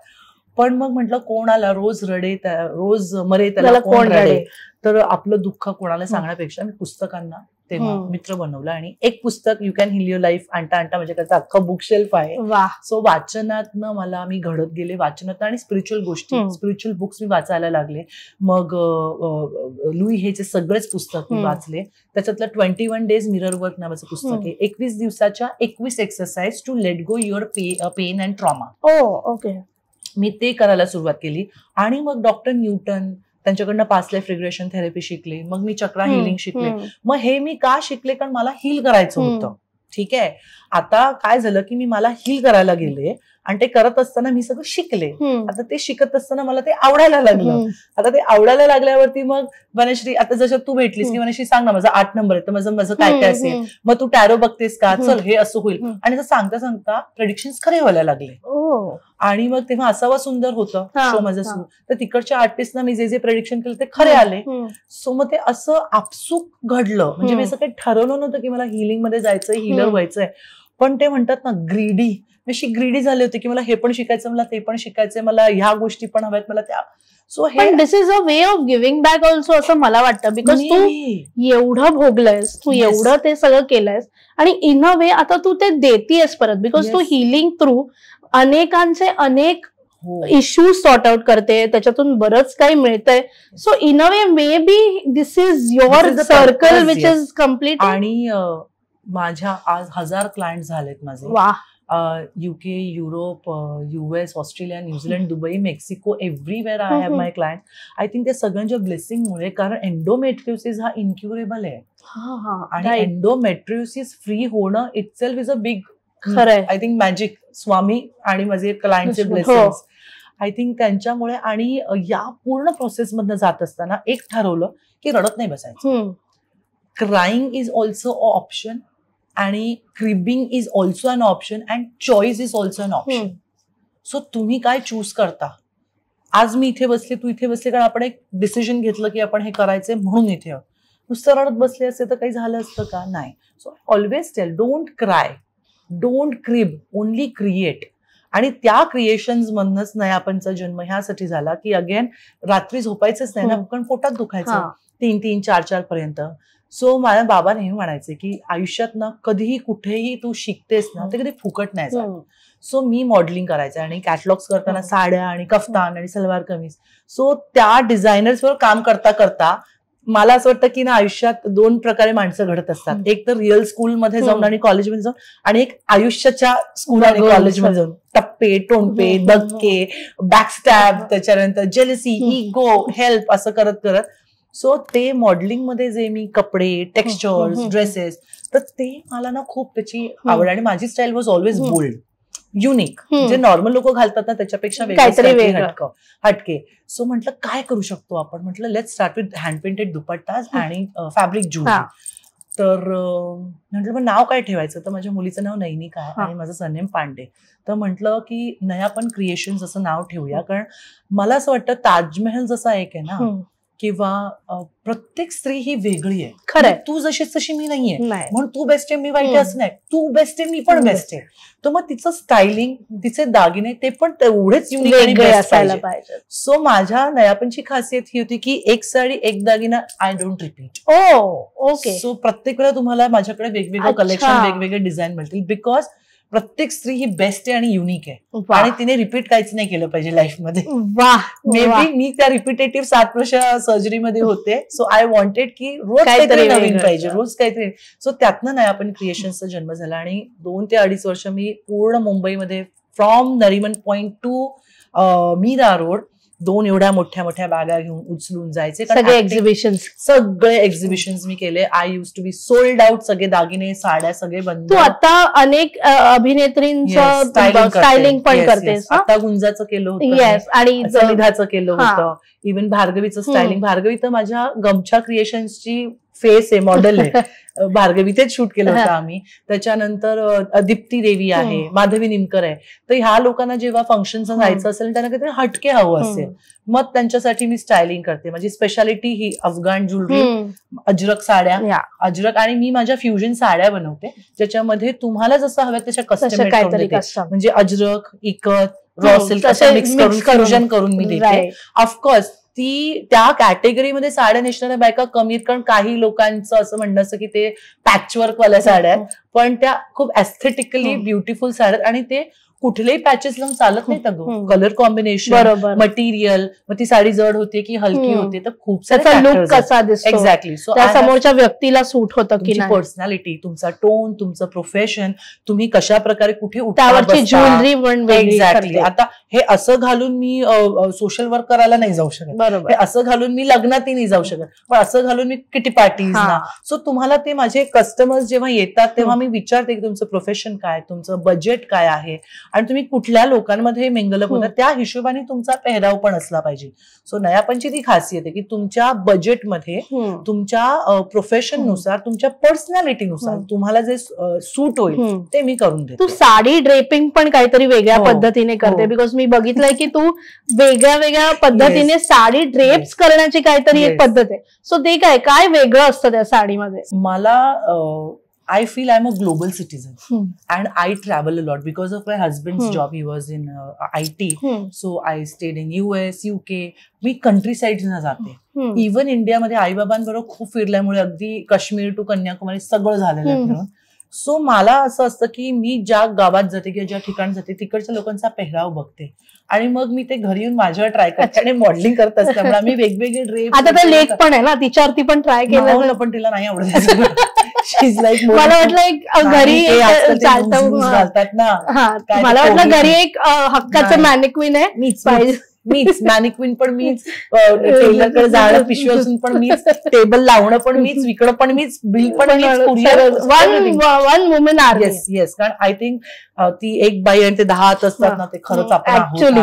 A: पण मग म्हटलं कोणाला रोज रोज मरे त्याला कोण रडे, तर आपलं दुःख कोणाला सांगण्यापेक्षा मी पुस्तकांना तेव्हा मित्र बनवलं. आणि एक पुस्तक you can heal your life आणता आणि त्याचं अख्खं बुकशेल्फ आहे. सो वाचनातनं मला मी घडत गेले, वाचनात आणि स्पिरिच्युअल गोष्टी, स्पिरिच्युअल बुक्स मी वाचायला लागले. मग लुई हेचे सगळेच पुस्तक मी वाचले. त्याच्यातलं 21 डेज मिरर वर्क नावाचं पुस्तक आहे. 21 दिवसाच्या 21 exercise to let go your pain and trauma.
B: Okay,
A: मी ते करायला सुरुवात केली. आणि मग डॉक्टर न्यूटन त्यांच्याकडनं पास्ट लाईफ रिग्रेशन थेरपी शिकले. मग मी चक्रा हिलिंग शिकले. मग हे मी का शिकले, कारण मला हील करायचं होतं. ठीक आहे, आता काय झालं की मी मला हील करायला गेले आणि ते करत असताना मी सगळं शिकले. आता ते शिकत असताना मला ते आवडायला लागलं. आता ते आवडायला लागल्यावरती मग वनश्री, आता जसं तू भेटलीस की वनश्री सांग ना माझा 8 नंबर आहे, तर माझं काय काय असेल, मग तू टॅरो बघतेस का, चल हे असं होईल. आणि सांगता सांगता प्रेडिक्शन्स खरे व्हायला लागले. आणि मग तेव्हा असावा सुंदर होतं शो माझं सुरू, तर तिकडच्या आर्टिस्टना मी जे प्रेडिक्शन केलं ते खरे आले. सो मग ते असं आपसूक घडलं. म्हणजे मी असं काही ठरवलं नव्हतं की मला हिलिंग मध्ये जायचंय, हिलर व्हायचंय. पण ते म्हणतात ना ग्रीडी, मी अशी ग्रीडी झाले होते की मला हे पण शिकायचं, मला ते पण शिकायचंय, मला ह्या गोष्टी पण हव्यात, मला त्या. सो हे
B: this is a way of giving back also असं मला वाटतं. बिकॉज तू एवढं भोगलंयस, तू एवढं ते सगळं केलंयस आणि इन अ वे आता तू ते देतीयस परत. बिकॉज तू हिलिंग थ्रू अनेकांचे अनेक इश्यूज सॉर्ट आउट करते, त्याच्यातून बरंच काही मिळतंय. So in a way may be this is your circle which is complete.
A: आणि माझ्या आज 1000 क्लायंट झालेत माझे. UK, Europe, US, Australia, New Zealand, Dubai, Mexico, everywhere I have my client. I think त्या सगळ्यांच्या ब्लेसिंगमुळे, कारण एंडोमेट्रियोसिस हा इन्क्युरेबल आहे. आणि एंडोमेट्रियोसिस फ्री होणं itself is a big, I think magic. स्वामी आणि माझे क्लायंटचे ब्लेसिंग्स आय थिंक त्यांच्यामुळे. आणि या पूर्ण प्रोसेस मधनं जात असताना एक ठरवलं की रडत नाही बसायचं. Crying is also a option and cribbing is also an option and choice is also an option. So तुम्ही काय चूज करता. आज मी इथे बसले, तू इथे बसले, कारण आपण एक डिसिजन घेतलं की आपण हे करायचंय म्हणून इथे आहोत. नुसतं रडत बसले असते तर काही झालं असतं का. नाही. So always tell, don't cry, don't crib, only create. आणि त्या क्रिएशन्स मधनच नयापनचा जन्म ह्यासाठी झाला की अगेन रात्री झोपायचंच नाही ना, कारण पोटात दुखायचं 3-3, 4-4 पर्यंत. सो माझ्या बाबा नेहमी म्हणायचे की आयुष्यात ना कधीही कुठेही तू शिकतेस ना ते कधी फुकट नाही जात. सो मी मॉडेलिंग करायचं आणि कॅटलॉग्स करताना साड्या आणि कफ्तान आणि सलवार कमीज. सो त्या डिझायनर्सवर काम करता करता मला असं वाटतं की ना आयुष्यात 2 प्रकारे माणसं घडत असतात. एक तर रिअल स्कूलमध्ये जाऊन आणि कॉलेजमध्ये जाऊन, आणि एक आयुष्याच्या स्कूल आणि कॉलेजमध्ये जाऊन टप्पे, टोणपे, धक्के, बॅकस्टॅब, त्याच्यानंतर जेलसी, इगो, हेल्प असं करत करत. सो ते मॉडेलिंग मध्ये जे मी कपडे, टेक्स्चर्स, ड्रेसेस, तर ते मला ना खूप त्याची आवड. आणि माझी style was always bold, unique. जे नॉर्मल लोक घालतात ना त्याच्यापेक्षा हटके. सो म्हटलं काय करू शकतो आपण. म्हटलं let's start with hand painted dupattas आणि फॅब्रिक ज्वेलरी. तर म्हटलं मग नाव काय ठेवायचं. तर माझ्या मुलीचं नाव नैनिका आहे आणि माझं सरनेम पांडे. तर म्हटलं की नयापन क्रिएशन्स असं नाव ठेवूया, कारण मला असं वाटतं ताजमहल जसा एक आहे ना, किंवा प्रत्येक स्त्री ही वेगळी आहे.
B: खरं,
A: तू जशीच तशी मी नाहीये म्हणून तू बेस्ट आहे मी वाईट आहे असं नाही. तू बेस्ट आहे मी पण बेस्ट आहे. तर मग तिचं स्टायलिंग, तिचे दागिने ते पण तेवढेच युनिक आणि बेस्ट असायला पाहिजे. सो माझ्या नयापनची खासियत ही होती की एक साडी एक दागिना, I don't repeat.
B: Okay.
A: So प्रत्येक वेळा तुम्हाला माझ्याकडे वेगवेगळं कलेक्शन, वेगवेगळे डिझाईन मिळतील, बिकॉज प्रत्येक स्त्री ही बेस्ट आहे आणि युनिक आहे आणि तिने रिपीट काहीच नाही केलं पाहिजे लाईफमध्ये. मे बी मी त्या रिपिटेटिव्ह 7 वर्ष सर्जरीमध्ये होते. सो आय वॉन्टेड की रोज काहीतरी नवीन पाहिजे, रोज काहीतरी. सो त्यातनं नयापन क्रिएशन्सचा जन्म झाला आणि 2 ते 2.5 वर्ष मी पूर्ण मुंबईमध्ये from Nariman point to Mira road 2 एवढ्या मोठ्या मोठ्या बॅगा घेऊन उचलून जायचे.
B: सगळे
A: एक्झिबिशन्स मी केले. I use to be sold out. सगळे दागिने, साड्या सगळे बंद.
B: तू आता अनेक अभिनेत्रींचं स्टायलिंग पण करतेस.
A: आता गुंजाचं केलं होतं आणि समिधाचं केलं होतं. Even भार्गवीचं styling. भार्गवी तर माझ्या गमछा क्रिएशन्सची फेस आहे, मॉडेल आहे. भार्गवी तेच शूट केलं होतं आम्ही. त्याच्यानंतर दीप्ती देवी आहे, माधवी निमकर आहे. तर ह्या लोकांना जेव्हा फंक्शनला जायचं असेल त्यांना काहीतरी हटके हवं असेल, मग त्यांच्यासाठी मी स्टायलिंग करते. माझी स्पेशालिटी ही अफगाण ज्वेलरी, अजरक साड्या, अजरक, आणि मी माझ्या फ्युजन साड्या बनवते ज्याच्यामध्ये तुम्हाला जसं हवं त्याच्या कस्टमाइज करून देते. म्हणजे अजरक, इकत, रॉ सिल्क असं मिक्स करून फ्युजन करून मी देते. ऑफकोर्स ती त्या कॅटेगरीमध्ये साड्या नेसणाऱ्या बायका कमी आहेत, कारण काही लोकांचं असं म्हणणं असं की ते पॅचवर्क वाल्या साड्या आहेत, पण त्या खूप एस्थेटिकली ब्युटिफुल साड्या आहेत आणि ते कुठलेही पॅचेस लावून चालत नाहीत अगं. कलर कॉम्बिनेशन, मटेरियल, मग ती साडी जड होते की हलकी होते, तर खूप सारे
B: लुक कसा दिसतो.
A: एक्झॅक्टली. सो
B: त्या समोरच्या व्यक्तीला सूट होतं की नाही,
A: पर्सनॅलिटी, तुमचा टोन, तुमचं प्रोफेशन, तुम्ही कशा प्रकारे कुठे
B: त्यावरची ज्वेलरी पण.
A: एक्झॅक्टली. आता हे असं घालून मी सोशल वर्क करायला नाही जाऊ शकत, बरोबर. हे असं घालून मी लग्नातही नाही जाऊ शकत, पण असं घालून मी किटी पार्टीज ना. सो तुम्हाला ते माझे कस्टमर्स जेव्हा येतात तेव्हा मी विचारते की तुमचं प्रोफेशन काय, तुमचं बजेट काय आहे आणि तुम्ही कुठल्या लोकांमध्ये मिंगलअप होता, त्या हिशोबाने तुमचा पेहराव पण असला पाहिजे. सो नयापनची ती खासियत आहे की तुमच्या बजेटमध्ये, तुमच्या प्रोफेशननुसार, तुमच्या पर्सनॅलिटीनुसार तुम्हाला जे सूट होईल ते मी करून देते.
B: तू साडी ड्रेपिंग पण काहीतरी वेगळ्या पद्धतीने करते, बिकॉज मी बघितलंय की तू वेगळ्या वेगळ्या पद्धतीने साडी ड्रेप्स करण्याची काहीतरी एक पद्धत आहे. सो ते काय वेगळं असतं त्या साडीमध्ये?
A: मला I feel I'm a global citizen and I travel a lot because of my husband's job. He was in IT. So I stayed in US, UK. मी कंट्री साईड्सना जाते. इव्हन इंडियामध्ये आई बाबांबरोबर खूप फिरल्यामुळे अगदी काश्मीर टू कन्याकुमारी सगळं झालेलं आहे फिरून. सो मला असं असतं की मी ज्या गावात जाते किंवा ज्या ठिकाणी जाते तिकडच्या लोकांचा पेहराव बघते आणि मग मी ते घरी येऊन माझ्यावर ट्राय करते आणि मॉडेलिंग करत असते. त्यामुळे आम्ही वेगवेगळे ड्रेस.
B: आता तर लेक पण आहे ना, तिच्यावरती पण ट्राय केलं,
A: पण तिला नाही आवडत.
B: मला वाटलं एक घरी
A: घालतात ना,
B: मला वाटलं घरी एक हक्काचं मॅनिक्विन आहे
A: मीच मॅनिक्विन पण मीच, टेलरकडे जाणं पिशवी असून पण मीच, टेबल लावणं पण मीच, विकणं पण मीच, बिल पण मीच,
B: वन वुमन आर्मी.
A: येस, कारण आय थिंक ती एक बाई आणि ते 10 हात असतात ना, ते खरंच आपण ऍक्च्युअली.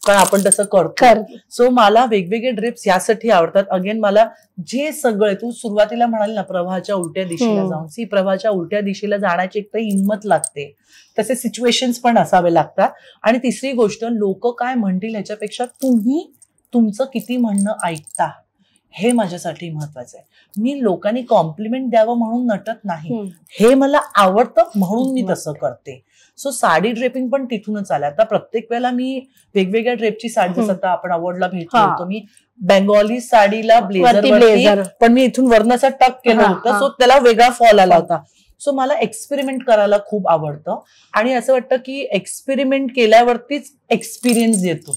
A: कारण आपण तसं करतो. सो मला वेगवेगळे ड्रिप्स यासाठी आवडतात. अगेन मला जे सगळे तू सुरुवातीला म्हणाली ना प्रवाहाच्या उलट्या दिशेला जाऊन, सी प्रवाहाच्या उलट्या दिशेला जाण्याची एक तर हिंमत लागते, तसे सिच्युएशन्स पण असावे लागतात. आणि तिसरी गोष्ट, लोक काय म्हणतील ह्याच्यापेक्षा तुम्ही तुमचं किती म्हणणं ऐकता हे माझ्यासाठी महत्वाचं आहे. मी लोकांनी कॉम्प्लिमेंट द्यावं म्हणून नटत नाही, हे मला आवडतं म्हणून मी तसं करते. सो साडी ड्रेपिंग पण तिथूनच आलं. आता प्रत्येक वेळेला मी वेगवेगळ्या ड्रेपची साडी, जसं आता आपण अवॉर्डला भेटलो होतो, मी बेंगॉली साडीला ब्लेझर, पण मी इथून वरनं असं टक केलं होतं, सो त्याला वेगळा फॉल आला होता. सो मला एक्सपेरिमेंट करायला खूप आवडतं आणि असं वाटतं की एक्सपेरिमेंट केल्यावरतीच एक्सपिरियन्स येतो.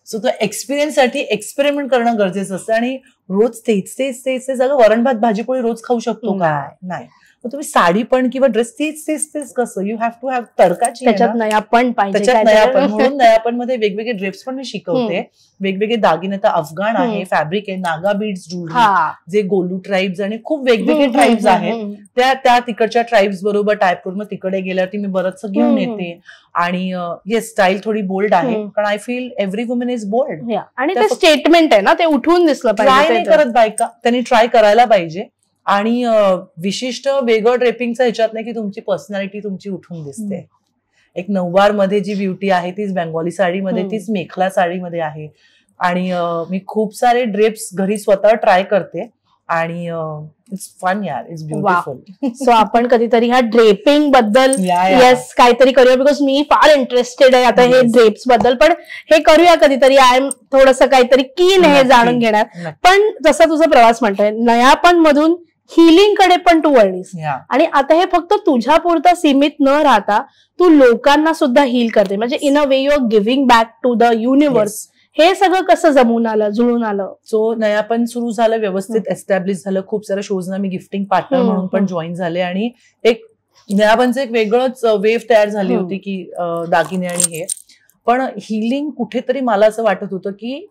A: सो तो एक्सपिरियन्ससाठी एक्सपेरिमेंट करणं गरजेचं असतं. आणि रोज तेच सगळं वरण भात भाजीपोळी रोज खाऊ शकतो काय? नाही. मग तुम्ही साडी पण किंवा ड्रेस तेच कसं, यू हॅव टू हॅव तडकाची,
B: त्याच्यात नयापण पाहिजे,
A: त्याच्यात नयापण. म्हणून नयापण मध्ये वेगवेगळे ड्रेप्स पण मी शिकवते, वेगवेगळे दागिने. तर अफगाण आहे, फॅब्रिक आहे, नागा बीड्स ज्वेलरी, जे गोलू ट्राईब्स आणि खूप वेगवेगळे ट्राईब्स आहेत, त्या तिकडच्या ट्राईब्स बरोबर टाईप करून मग तिकडे गेल्यावरती मी बरंचसं घेऊन येते. आणि येस, स्टाईल थोडी बोल्ड आहे, कारण I feel every woman is bold.
B: आणि ते स्टेटमेंट आहे ना, ते उठून दिसलं पाहिजे.
A: ट्राय नाही करत बायका, त्यांनी ट्राय करायला पाहिजे. आणि विशिष्ट वेगळं ड्रेपिंगचं ह्याच्यात नाही की तुमची पर्सनॅलिटी तुमची उठून दिसते. एक नऊवार मध्ये जी ब्युटी आहे तीच बेंगॉली साडीमध्ये, तीच मेखला साडीमध्ये आहे. आणि मी खूप सारे ड्रेप्स घरी स्वतः ट्राय करते आणि इट्स फन यार, इट्स ब्युटिफुल.
B: सो आपण कधीतरी ह्या ड्रेपिंग बद्दल येस काहीतरी करूया, बिकॉज मी फार इंटरेस्टेड आहे आता हे ड्रेप्स बद्दल. पण हे करूया कधीतरी, आय एम थोडंसं काहीतरी कीन हे जाणून घेणार. पण जसा तुझा प्रवास म्हणतोय, नयापण मधून हिलिंग कडे पण तू वळलीस, आणि आता हे फक्त तुझ्या पुरता सीमित न राहता तू लोकांना सुद्धा हील करते. म्हणजे in a way you are giving back to the universe. हे सगळं कसं जमून आलं, जुळून आलं?
A: सो नयापण सुरू झालं, व्यवस्थित एस्टॅब्लिश झालं. खूप साऱ्या शोजना मी गिफ्टिंग पार्टनर म्हणून पण जॉईन झाले. आणि एक नयापणचं एक वेगळंच वेव्ह तयार झाली होती की दागिने आणि हे. पण हिलिंग कुठेतरी मला असं वाटत होतं की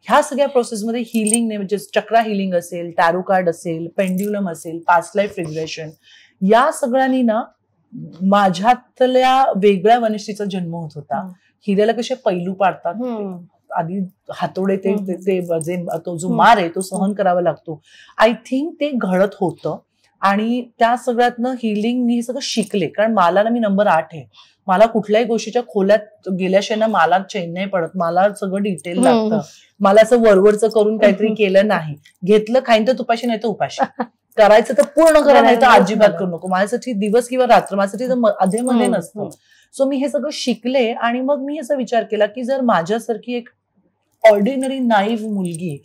A: ह्या सगळ्या प्रोसेसमध्ये हिलिंग नाही, म्हणजे चक्रा हिलिंग असेल, टॅरो कार्ड असेल, पेंड्युलम असेल, पास्ट लाईफ रिग्रेशन, या सगळ्यांनी ना माझ्यातल्या वेगळ्या वनिष्ठीचा जन्म होत होता. हिऱ्याला कसे पैलू पाडतात, आधी हातोडे ते तो जो मार आहे तो सहन करावा लागतो. आय थिंक ते घडत होतं. आणि त्या सगळ्यातनं हिलिंग मी सगळं शिकले. कारण मला ना, मी नंबर 8 आहे, मला कुठल्याही गोष्टीच्या खोल्यात गेल्याशिवाय ना मला चैन नाही पडत. मला सगळं डिटेल लागतं. मला असं वरवरचं करून काहीतरी केलं नाही, घेतलं खाईन तर तुपाशी नाही तर उपाशी, करायचं तर पूर्ण करा, नाही तर अजिबात करू नको. माझ्यासाठी दिवस किंवा रात्र, माझ्यासाठी तर अधेमध्ये नसतं. सो मी हे सगळं शिकले. आणि मग मी असा विचार केला की जर माझ्यासारखी एक ऑर्डिनरी नाईव्ह मुलगी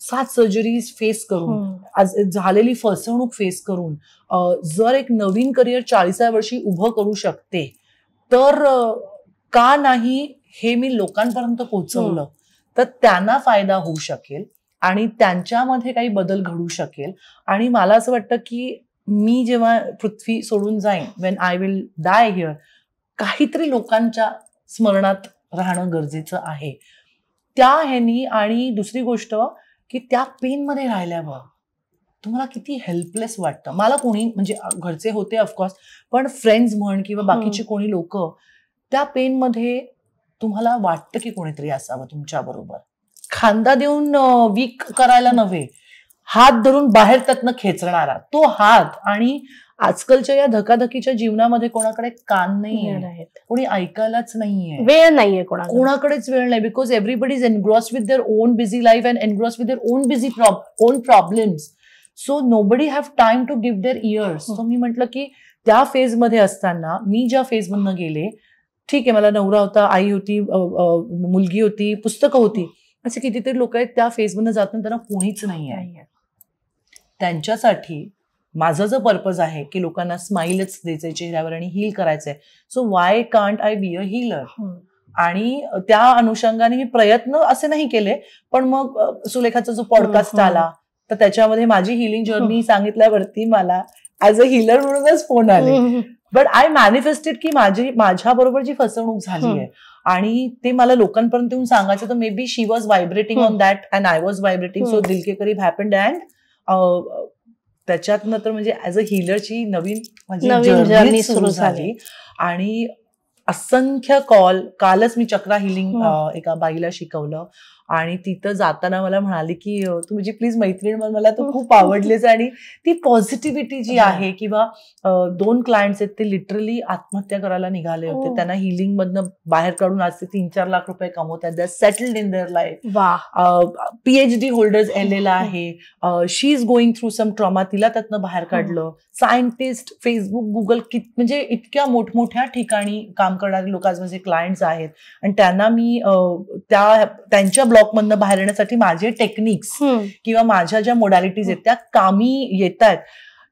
A: 7 सर्जरीज फेस करून, झालेली फसवणूक फेस करून, जर एक नवीन करिअर 40व्या वर्षी उभं करू शकते, तर का नाही हे मी लोकांपर्यंत पोहोचवलं तर त्यांना फायदा होऊ शकेल आणि त्यांच्यामध्ये काही बदल घडू शकेल. आणि मला असं वाटतं की मी जेव्हा पृथ्वी सोडून जाईन, when I will die here, काहीतरी लोकांच्या स्मरणात राहणं गरजेचं आहे त्या ह्यानी. आणि दुसरी गोष्ट की त्या पेनमध्ये राहिल्यावर तुम्हाला किती हेल्पलेस वाटतं. मला कोणी, म्हणजे घरचे होते ऑफकोर्स, पण फ्रेंड्स म्हण किंवा बाकीचे कोणी लोक, त्या पेनमध्ये तुम्हाला वाटतं की कोणीतरी असावं तुमच्या बरोबर, खांदा देऊन वीक करायला नव्हे, हात धरून बाहेर त्यातनं खेचणारा तो हात. आणि आजकालच्या या धकाधकीच्या जीवनामध्ये कोणाकडे कान नाहीये, कोणी ऐकायलाच नाहीये,
B: वेळ नाहीये,
A: कोणाकडेच वेळ नाही. Because everybody is engrossed with their own busy life and engrossed with their own busy own problems. So nobody have time to give their ears. So मी म्हटलं की त्या फेजमध्ये असताना, मी ज्या फेजमधनं गेले, ठीक आहे, मला नवरा होता, आई होती, मुलगी होती, पुस्तकं होती, असे कितीतरी लोक आहेत त्या फेजमधनं जात नाही, त्यांना कोणीच नाही आहे. त्यांच्यासाठी माझा जो पर्पज आहे की लोकांना स्माईलच द्यायचंय चेहऱ्यावर आणि हील करायचंय. So Y can't I be a healer. आणि त्या अनुषंगाने मी प्रयत्न असे नाही केले, पण मग सुलेखाचा जो पॉडकास्ट आला तर त्याच्यामध्ये माझी हिलिंग जर्नी सांगितल्यावरती मला ऍज अ हीलर म्हणूनच फोन आले. बट आय मॅनिफेस्टेड की माझ्या बरोबर जी फसवणूक झाली आहे आणि ते मला लोकांपर्यंत येऊन सांगायचं, तर may be she was vibrating on that and I was vibrating. So दिल के करीब हॅपन्ड. अँड त्याच्यातनं तर म्हणजे ऍज अ हीलरची नवीन जर्नी सुरू झाली. आणि असंख्य कॉल. कालच मी चक्रा हिलिंग एका बाईला शिकवलं आणि तिथं जाताना मला म्हणाली की तू माझी प्लीज मैत्रीण, मला तू खूप आवडलीस. आणि ती पॉझिटिव्हिटी जी आहे, किंवा 2 क्लायंट्स आहेत ते लिटरली आत्महत्या करायला निघाले होते. त्यांना हिलिंग मधनं बाहेर काढून आज ते 3-4 लाख रुपये कमवतात. They are settled in their life. PhD holders LA ला आहे. She is going through some trauma, तिला त्यातनं बाहेर काढलं. सायंटिस्ट, फेसबुक, गुगल, म्हणजे इतक्या मोठमोठ्या ठिकाणी काम करणारे लोक आज माझे क्लायंट्स आहेत. आणि त्यांना मी त्यांच्या ब्लॉक मधनं बाहेर येण्यासाठी माझे टेक्निक्स किंवा माझ्या ज्या मोडॅलिटीज आहेत त्या कामी येत आहेत.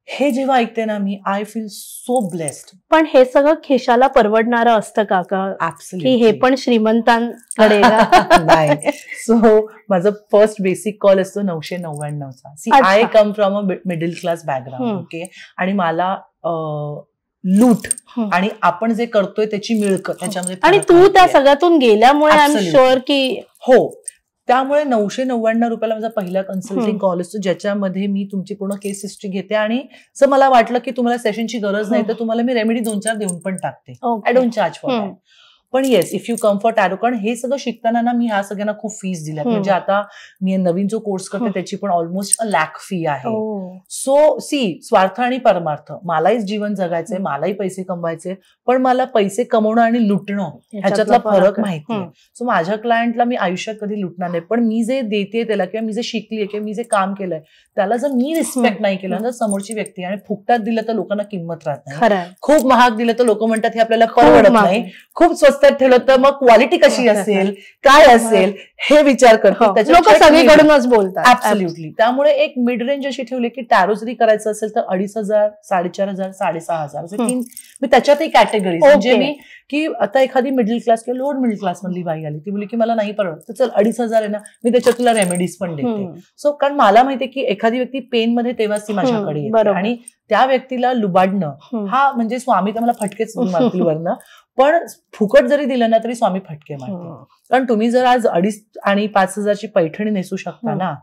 A: हे जेव्हा ऐकते ना मी, आय फील सो ब्लेस्ड.
B: पण हे सगळं खिशाला परवडणारं असतं का?
A: ऍब्सोल्युटली.
B: हे पण श्रीमंतांकडे.
A: नाही. सो माझं फर्स्ट बेसिक कॉल असतो 999चा. See, I come from a middle class background. Okay. आणि मला लूट आणि आपण जे करतोय त्याची मिळकत त्याच्यामध्ये,
B: आणि तू त्या सगळ्यातून गेल्यामुळे आय एम शुअर की
A: हो. त्यामुळे 999 रुपयाला माझा पहिला कन्सल्टिंग कॉल असतो, ज्याच्यामध्ये मी तुमची पूर्ण केस हिस्ट्री घेते. आणि जर मला वाटलं की तुम्हाला सेशनची गरज नाही तर तुम्हाला मी रेमेडी 2-4 देऊन पण टाकते. I don't charge for that. पण yes, if you come for tarot, कारण हे सगळं शिकताना ना मी ह्या सगळ्यांना खूप फीस दिल्या. म्हणजे आता मी नवीन जो कोर्स करते त्याची पण ऑलमोस्ट 1 लाख फी आहे. सो सी, स्वार्थ आणि परमार्थ, मलाही जीवन जगायचंय, मलाही पैसे कमवायचे, पण मला पैसे कमवणं आणि लुटणं ह्याच्यातला फरक माहिती आहे. सो माझ्या क्लायंटला मी आयुष्यात कधी लुटणार नाही, पण मी जे देते त्याला, किंवा मी जे शिकलीये, किंवा मी जे काम केलंय त्याला जर मी रिस्पेक्ट नाही केलं तर समोरची व्यक्ती, आणि फुकटात दिलं तर लोकांना किंमत राहत नाही. खूप महाग दिलं तर लोक म्हणतात हे आपल्याला परवडत नाही. खूप स्वस्तात ठेवलं तर मग क्वालिटी कशी असेल, काय असेल हे विचार करतात.
B: लोक सगळीकडूनच बोलतात.
A: ऍब्सोल्युटली. त्यामुळे एक मिड रेंज अशी ठेवली की टॅरो जरी करायचं असेल तर 2,500, 4,500, 6,500 मी त्याच्यातही कॅटेगरी. म्हणजे मी की आता एखादी मिडल क्लास किंवा लोअर मिडल क्लास मधली बाई आली, ती बोलली की मला नाही परवडत, तर चल 2,500 आहे ना, मी त्याच्यात तुला रेमेडीज पण देते. सो कारण मला माहितीये की एखादी व्यक्ती पेन मध्ये तेव्हाच ती माझ्याकडे येते, आणि त्या व्यक्तीला लुबाडणं हा म्हणजे स्वामी तर मला फटकेच मारतील वरनं, पण फुकट जरी दिलं ना तरी स्वामी फटके मारतील. कारण तुम्ही जर आज 2,500 आणि 5,000ची पैठणी नेसू शकता ना,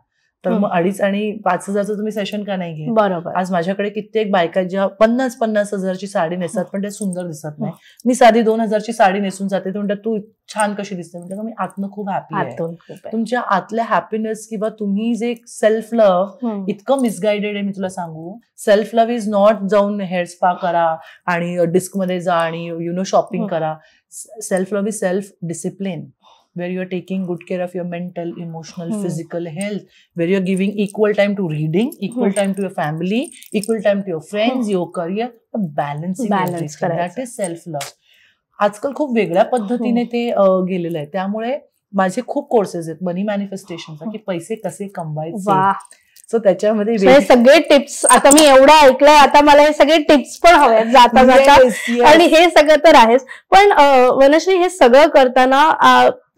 A: तर मग 2,500 आणि 5,000चं तुम्ही सेशन का नाही घेत?
B: बरोबर.
A: आज माझ्याकडे कित्येक बायका ज्या 50,000ची साडी नेसतात पण ते सुंदर दिसत नाही. मी साधी 2,000ची साडी नेसून जाते, ते म्हणतात तू छान कशी दिसते. म्हटलं मी आतनं खूप हॅपी आहे. तुमच्या आतल्या हॅपीनेस किंवा तुम्ही जे सेल्फ लव्ह इतकं मिसगाइडेड आहे, मी तुला सांगू. सेल्फ लव्ह इज नॉट जाऊन हेअर स्पा करा आणि डिस्क मध्ये जा आणि शॉपिंग करा. Self love is self discipline, where you are taking good care of your mental, emotional, physical health, where you are giving equal time to reading, equal time to your family, equal time to your friends, your career, balancing everything. That is self-love. आजकाल खूप वेगळ्या पद्धतीने ते गेलेलं आहे. त्यामुळे माझे खूप कोर्सेस आहेत मनी मॅनिफेस्टेशनचा, की पैसे कसे कमवायचे. सो त्याच्यामध्ये
B: सगळे टिप्स, आता मी एवढं ऐकलंय, आता मला हे सगळे टिप्स पण हवे जाता जाता. आणि हे सगळं तर आहेच, पण वनश्री हे सगळं करताना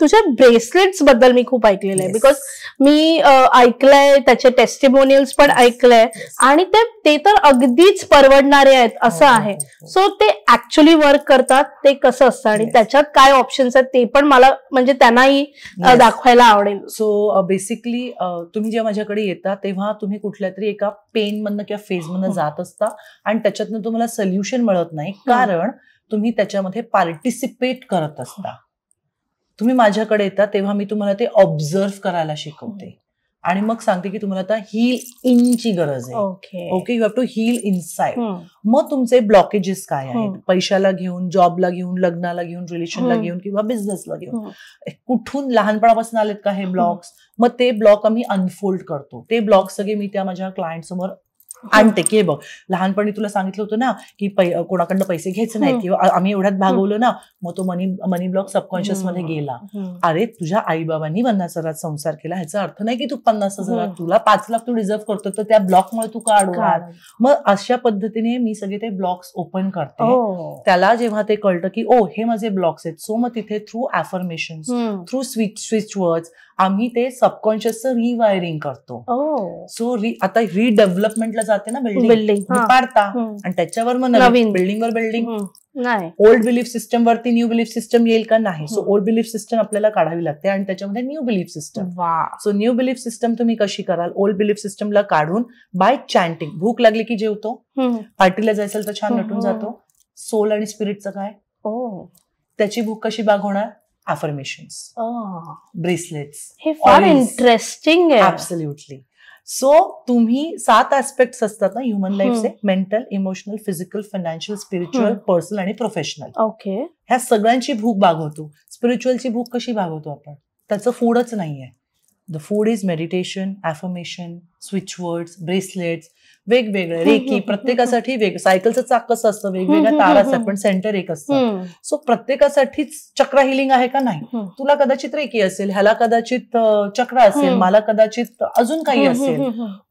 B: तुझ्या ब्रेसलेट्स बद्दल मी खूप ऐकलेलं आहे. बिकॉज मी ऐकलंय, त्याचे टेस्टिमोनियल्स पण ऐकलंय, आणि ते तर अगदीच परवडणारे आहेत असं आहे. सो ते ऍक्च्युअली वर्क करतात ते कसं असतं, आणि त्याच्यात काय ऑप्शन्स आहेत ते पण मला म्हणजे त्यांनाही दाखवायला आवडेल.
A: सो बेसिकली तुम्ही जेव्हा माझ्याकडे येता तेव्हा तुम्ही कुठल्या तरी एका पेन मधनं किंवा फेज मधनं जात असता, आणि त्याच्यातनं तुम्हाला सोल्युशन मिळत नाही, कारण तुम्ही त्याच्यामध्ये पार्टिसिपेट करत असता. तुम्ही माझ्याकडे येता तेव्हा मी तुम्हाला ते ऑब्झर्व करायला शिकवते, आणि मग सांगते की तुम्हाला आता हील इनची गरज आहे. Okay, you have to heal inside. मग तुमचे ब्लॉकेजेस काय आहेत, पैशाला घेऊन, जॉबला घेऊन, लग्नाला घेऊन, रिलेशनला घेऊन, किंवा बिझनेसला घेऊन, कुठून लहानपणापासून आलेत का हे ब्लॉक्स. मग ते ब्लॉक आम्ही अनफोल्ड करतो. ते ब्लॉक सगळे मी त्या माझ्या क्लायंट समोर आणते की बघ, लहानपणी तुला सांगितलं होतं ना की कोणाकडनं पैसे घ्यायचे नाहीत, किंवा आम्ही एवढ्यात भागवलं ना, मग तो मनी ब्लॉक सबकॉन्शियस मध्ये गेला. अरे तुझ्या आई बाबांनी 50,000 संसार केला, ह्याचा अर्थ नाही की तू 50,000, तुला 5 लाख तू डिझर्व करतो, तर त्या ब्लॉकमुळे तू का अडवणार. मग अशा पद्धतीने मी सगळे ते ब्लॉक्स ओपन करते. त्याला जेव्हा ते कळतं की ओ हे माझे ब्लॉक्स आहेत, सो मग तिथे through affirmations, through switch words आम्ही ते सबकॉन्शियसचं रिवायरिंग करतो. सो आता रिडेव्हलपमेंटला जाते ना बिल्डिंग पाडता, आणि त्याच्यावर मग नवीन बिल्डिंगवर बिल्डिंग. ओल्ड बिलीफ सिस्टम वरती न्यू बिलीफ सिस्टम येईल का? नाही. सो ओल्ड बिलीफ सिस्टम आपल्याला काढावी लागते, आणि त्याच्यामध्ये new belief system. So new belief system तुम्ही कशी कराल? ओल्ड बिलीफ सिस्टमला काढून बाय चॅन्टिंग. भूक लागली की जेवतो, पार्टीला जायचं तर छान नटून जातो. सोल आणि स्पिरिटचं काय? त्याची भूक कशी भागवणार? Affirmations, bracelets.
B: हे फार इंटरेस्टिंग आहे.
A: ऍब्सोल्युटली. सो तुम्ही 7 ऍस्पेक्ट्स असतात ना ह्युमन लाईफचे, mental, emotional, physical, financial, spiritual, personal आणि प्रोफेशनल.
B: ओके.
A: ह्या सगळ्यांची भूक भागवतो. स्पिरिच्युअलची भूक कशी भागवतो आपण? त्याचं फूडच नाहीये. The food is meditation, affirmation, switch words, bracelets, वेगवेगळे रेकी, प्रत्येकासाठी सायकलचं चाक कसं असतं, वेगवेगळ्या तार असतात पण सेंटर एक असतं. सो प्रत्येकासाठीच चक्र हिलिंग आहे का? नाही. तुला कदाचित रेकी असेल, ह्याला कदाचित चक्र असेल, मला कदाचित अजून काही असेल,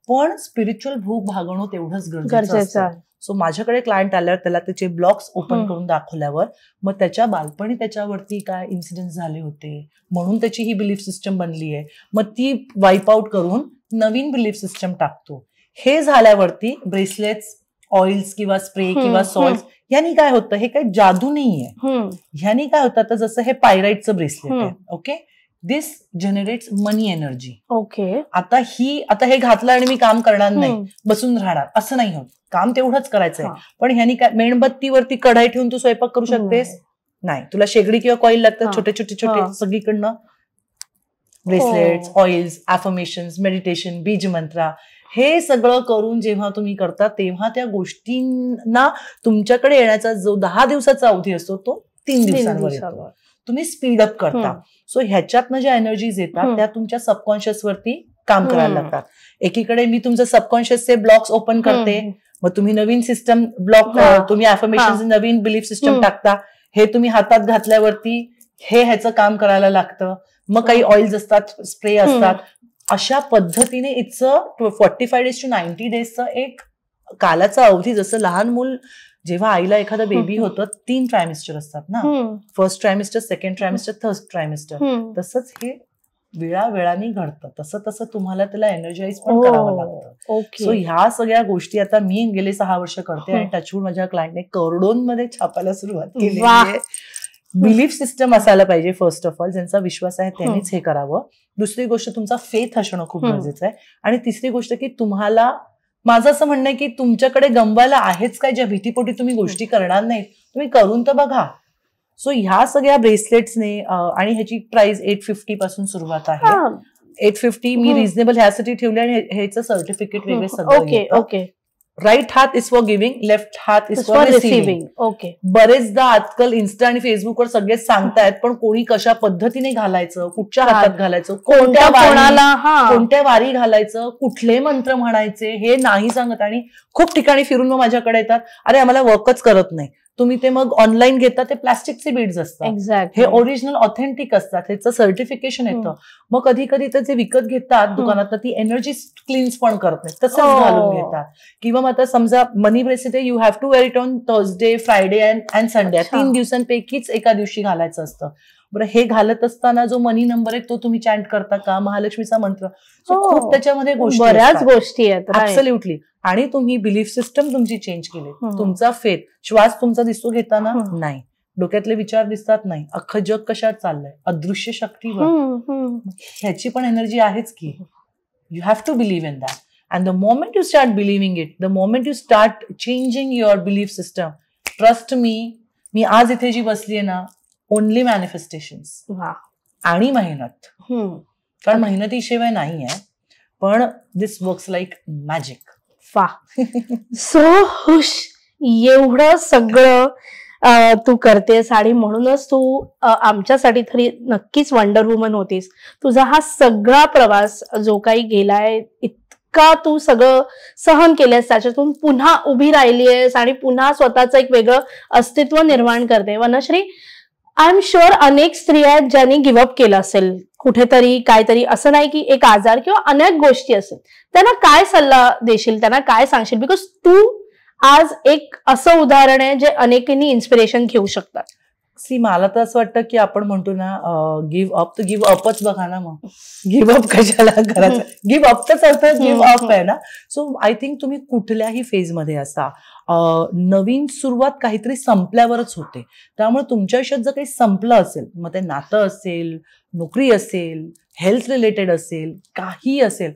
A: पण स्पिरिच्युअल भूक भागवणं तेवढंच गरजेचं असतं. सो माझ्याकडे क्लायंट आल्यावर त्याला त्याचे ब्लॉक्स ओपन करून दाखवल्यावर मग त्याच्या बालपणी त्याच्यावरती काय इन्सिडेंट झाले होते, म्हणून त्याची ही बिलीफ सिस्टम बनली आहे, मग ती वाईप आउट करून नवीन बिलीफ सिस्टम टाकतो. हे झाल्यावरती ब्रेसलेट्स, ऑइल्स किंवा स्प्रे किंवा सॉल्ट ह्यानी काय होतं? हे काही जादू नाहीये. ह्यानी काय होतं? तर जसं हे पायराईटचं ब्रेसलेट आहे, ओके, दिस जनरेट्स मनी एनर्जी.
B: ओके.
A: आता हे घातलं आणि मी काम करणार नाही, बसून राहणार, असं नाही होत. काम तेवढंच करायचंय. पण ह्यानी काय, मेणबत्तीवरती कढाई ठेवून तू स्वयंपाक करू शकतेस? नाही. तुला शेगडी किंवा कॉईल लागतात छोटे छोटे छोटे सगळीकडनं. ब्रेसलेट्स, ऑइल्स, अफर्मेशन्स, मेडिटेशन, बीज मंत्रा, हे सगळं करून जेव्हा तुम्ही करता तेव्हा त्या गोष्टींना तुमच्याकडे येण्याचा जो 10 दिवसाचा अवधी असतो तो 3 दिवसांवर येतो. तुम्ही स्पीडअप करता. सो ह्याच्यातनं ज्या एनर्जीज येतात त्या तुमच्या सबकॉन्शियस वरती काम करायला लागतात. एकीकडे मी तुमचं सबकॉन्शियसचे ब्लॉक्स ओपन करते, मग तुम्ही नवीन सिस्टम ब्लॉक, तुम्ही अफर्मेशन नवीन बिलीफ सिस्टम टाकता. हे तुम्ही हातात घातल्यावरती ह्याचं काम करायला लागतं. मग काही ऑइल्स असतात, स्प्रे असतात. अशा पद्धतीने इट्स 45 days to 90 daysचं एक कालाचा अवधी. जसं लहान मूल जेव्हा आईला एखादा बेबी होतं 3 ट्रायमिस्टर असतात ना, फर्स्ट ट्रायमिस्टर, सेकंड ट्रायमिस्टर, थर्ड ट्रायमिस्टर, तसंच हे वेळावेळाने घडतं. तसं तसं तुम्हाला त्याला एनर्जाइज पण करावं लागतं. सो ह्या सगळ्या गोष्टी आता मी गेले 6 वर्ष करते आणि टचवूड माझ्या क्लायंटने करोडोंमध्ये छापायला सुरुवात केली आहे. बिलीफ सिस्टम असायला पाहिजे फर्स्ट ऑफ ऑल, ज्यांचा विश्वास आहे त्यांनीच हे करावं. दुसरी गोष्ट तुमचा फेथ असणं खूप गरजेचं आहे. आणि तिसरी गोष्ट की तुम्हाला, माझं असं म्हणणं आहे की तुमच्याकडे गमवायला आहेच काय, ज्या भीतीपोटी तुम्ही गोष्टी करणार नाही, तुम्ही करून तर बघा. सो ह्या सगळ्या ब्रेसलेट्सने, आणि ह्याची प्राइस 850 पासून सुरुवात आहे. 850 मी रिझनेबल ह्यासाठी ठेवले आणि ह्याचं सर्टिफिकेट वेगळे सगळं.
B: ओके.
A: राईट हात इज फॉर गिव्हिंग, लेफ्ट हात इज फॉर रिसिव्हिंग.
B: ओके.
A: बरेचदा आजकाल इन्स्टा आणि फेसबुकवर सगळेच सांगतायत, पण कोणी कशा पद्धतीने घालायचं, कुठच्या हातात घालायचं, कोणत्या वारी घालायचं, कुठले मंत्र म्हणायचे हे नाही सांगत. आणि खूप ठिकाणी फिरून मग माझ्याकडे येतात, अरे आम्हाला वर्कच करत नाही. तुम्ही ते मग ऑनलाईन घेता, ते प्लास्टिकचे बीड्स असतात, हे ओरिजिनल ऑथेंटिक असतात, ह्याचं सर्टिफिकेशन येतं. मग कधी कधी तर जे विकत घेतात दुकानात ती एनर्जी क्लीन्स पण करत नाही, तसंच घालून घेतात. किंवा मग आता समजा money bracelet you have to wear it on Thursday, Friday and Sunday, 3 दिवसांपैकीच एका दिवशी घालायचं असतं. बरं, हे घालत असताना जो मनी नंबर आहे तो तुम्ही चॅन्ट करता का, महालक्ष्मीचा मंत्र, खूप त्याच्यामध्ये
B: बऱ्याच गोष्टी आहेत.
A: ऍब्सोल्युटली. आणि तुम्ही बिलीफ सिस्टम तुमची चेंज केली, तुमचा फेथ, श्वास तुमचा दिसतो घेताना नाही, डोक्यातले विचार दिसतात नाही, अख्खं जग कशात चाललंय, अदृश्य शक्तीवर, ह्याची पण एनर्जी आहेच की. You have to believe in that. And the moment you start believing it, the moment you start changing your belief system, trust me आज इथे जी बसलीये ना, ओनली मॅनिफेस्टेशन्स आणि मेहनत. कारण मेहनतीशिवाय नाही आहे, पण दिस वर्क्स लाईक मॅजिक.
B: सो हुश, एवढं सगळं तू करतेस आणि म्हणूनच तू आमच्यासाठी तरी नक्कीच वंडर वुमन होतीस. तुझा हा सगळा प्रवास जो काही गेलाय, इतका तू सगळं सहन केलेस, त्याच्यातून पुन्हा उभी राहिलीयस आणि पुन्हा स्वतःचं एक वेगळं अस्तित्व निर्माण करते. वनश्री, आय एम शुअर अनेक स्त्रिया आहेत ज्यांनी गिव्हअप केलं असेल कुठेतरी, काहीतरी, असं नाही की एक आजार किंवा अनेक गोष्टी असेल. त्यांना काय सल्ला देशील, त्यांना काय सांगशील? बिकॉज तू आज एक असं उदाहरण आहे जे अनेकांनी इन्स्पिरेशन घेऊ शकतात.
A: मला तर असं वाटतं की आपण म्हणतो ना गिव्ह अप, तर गिव्ह अपच बघा ना, मग गिव्ह अप कशाला करायचं? गिव्ह अपचाच अर्थ गिव्ह अप आहे ना. सो आय थिंक तुम्ही कुठल्याही फेजमध्ये असा, नवीन सुरुवात काहीतरी संपल्यावरच होते. त्यामुळे तुमच्या आयुष्यात जर काही संपलं असेल, मग ते नातं असेल, नोकरी असेल, हेल्थ रिलेटेड असेल, काही असेल,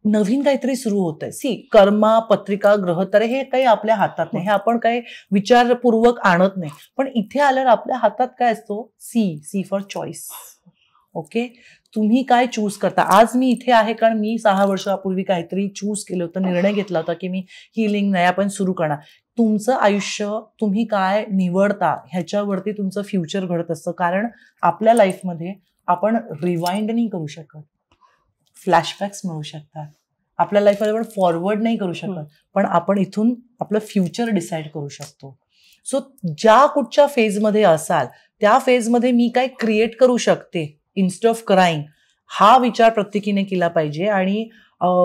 A: नवीन काहीतरी सुरू होत आहे. सी, कर्मा, पत्रिका, ग्रहतारे हे काही आपल्या हातात नाही, हे आपण काही विचारपूर्वक आणत नाही. पण इथे आल्यावर आपल्या हातात काय असतो? C for choice. ओके, तुम्ही काय चूज करता. आज मी इथे आहे कारण मी 6 वर्षापूर्वी काहीतरी चूज केलं होतं, निर्णय घेतला होता की मी हिलिंग नाही आपण सुरू करणार. तुमचं आयुष्य तुम्ही काय निवडता ह्याच्यावरती तुमचं फ्युचर घडत असतं. कारण आपल्या लाईफमध्ये आपण रिवाइंड नाही करू शकत, फ्लॅशबॅक्स मिळू शकतात. आपल्या लाईफमध्ये आपण फॉरवर्ड नाही करू शकत, पण आपण इथून आपलं फ्युचर डिसाईड करू शकतो. सो ज्या कुठच्या फेजमध्ये असाल त्या फेजमध्ये मी काय क्रिएट करू शकते इन्स्टेड ऑफ क्राईंग, हा विचार प्रत्येकीने केला पाहिजे. आणि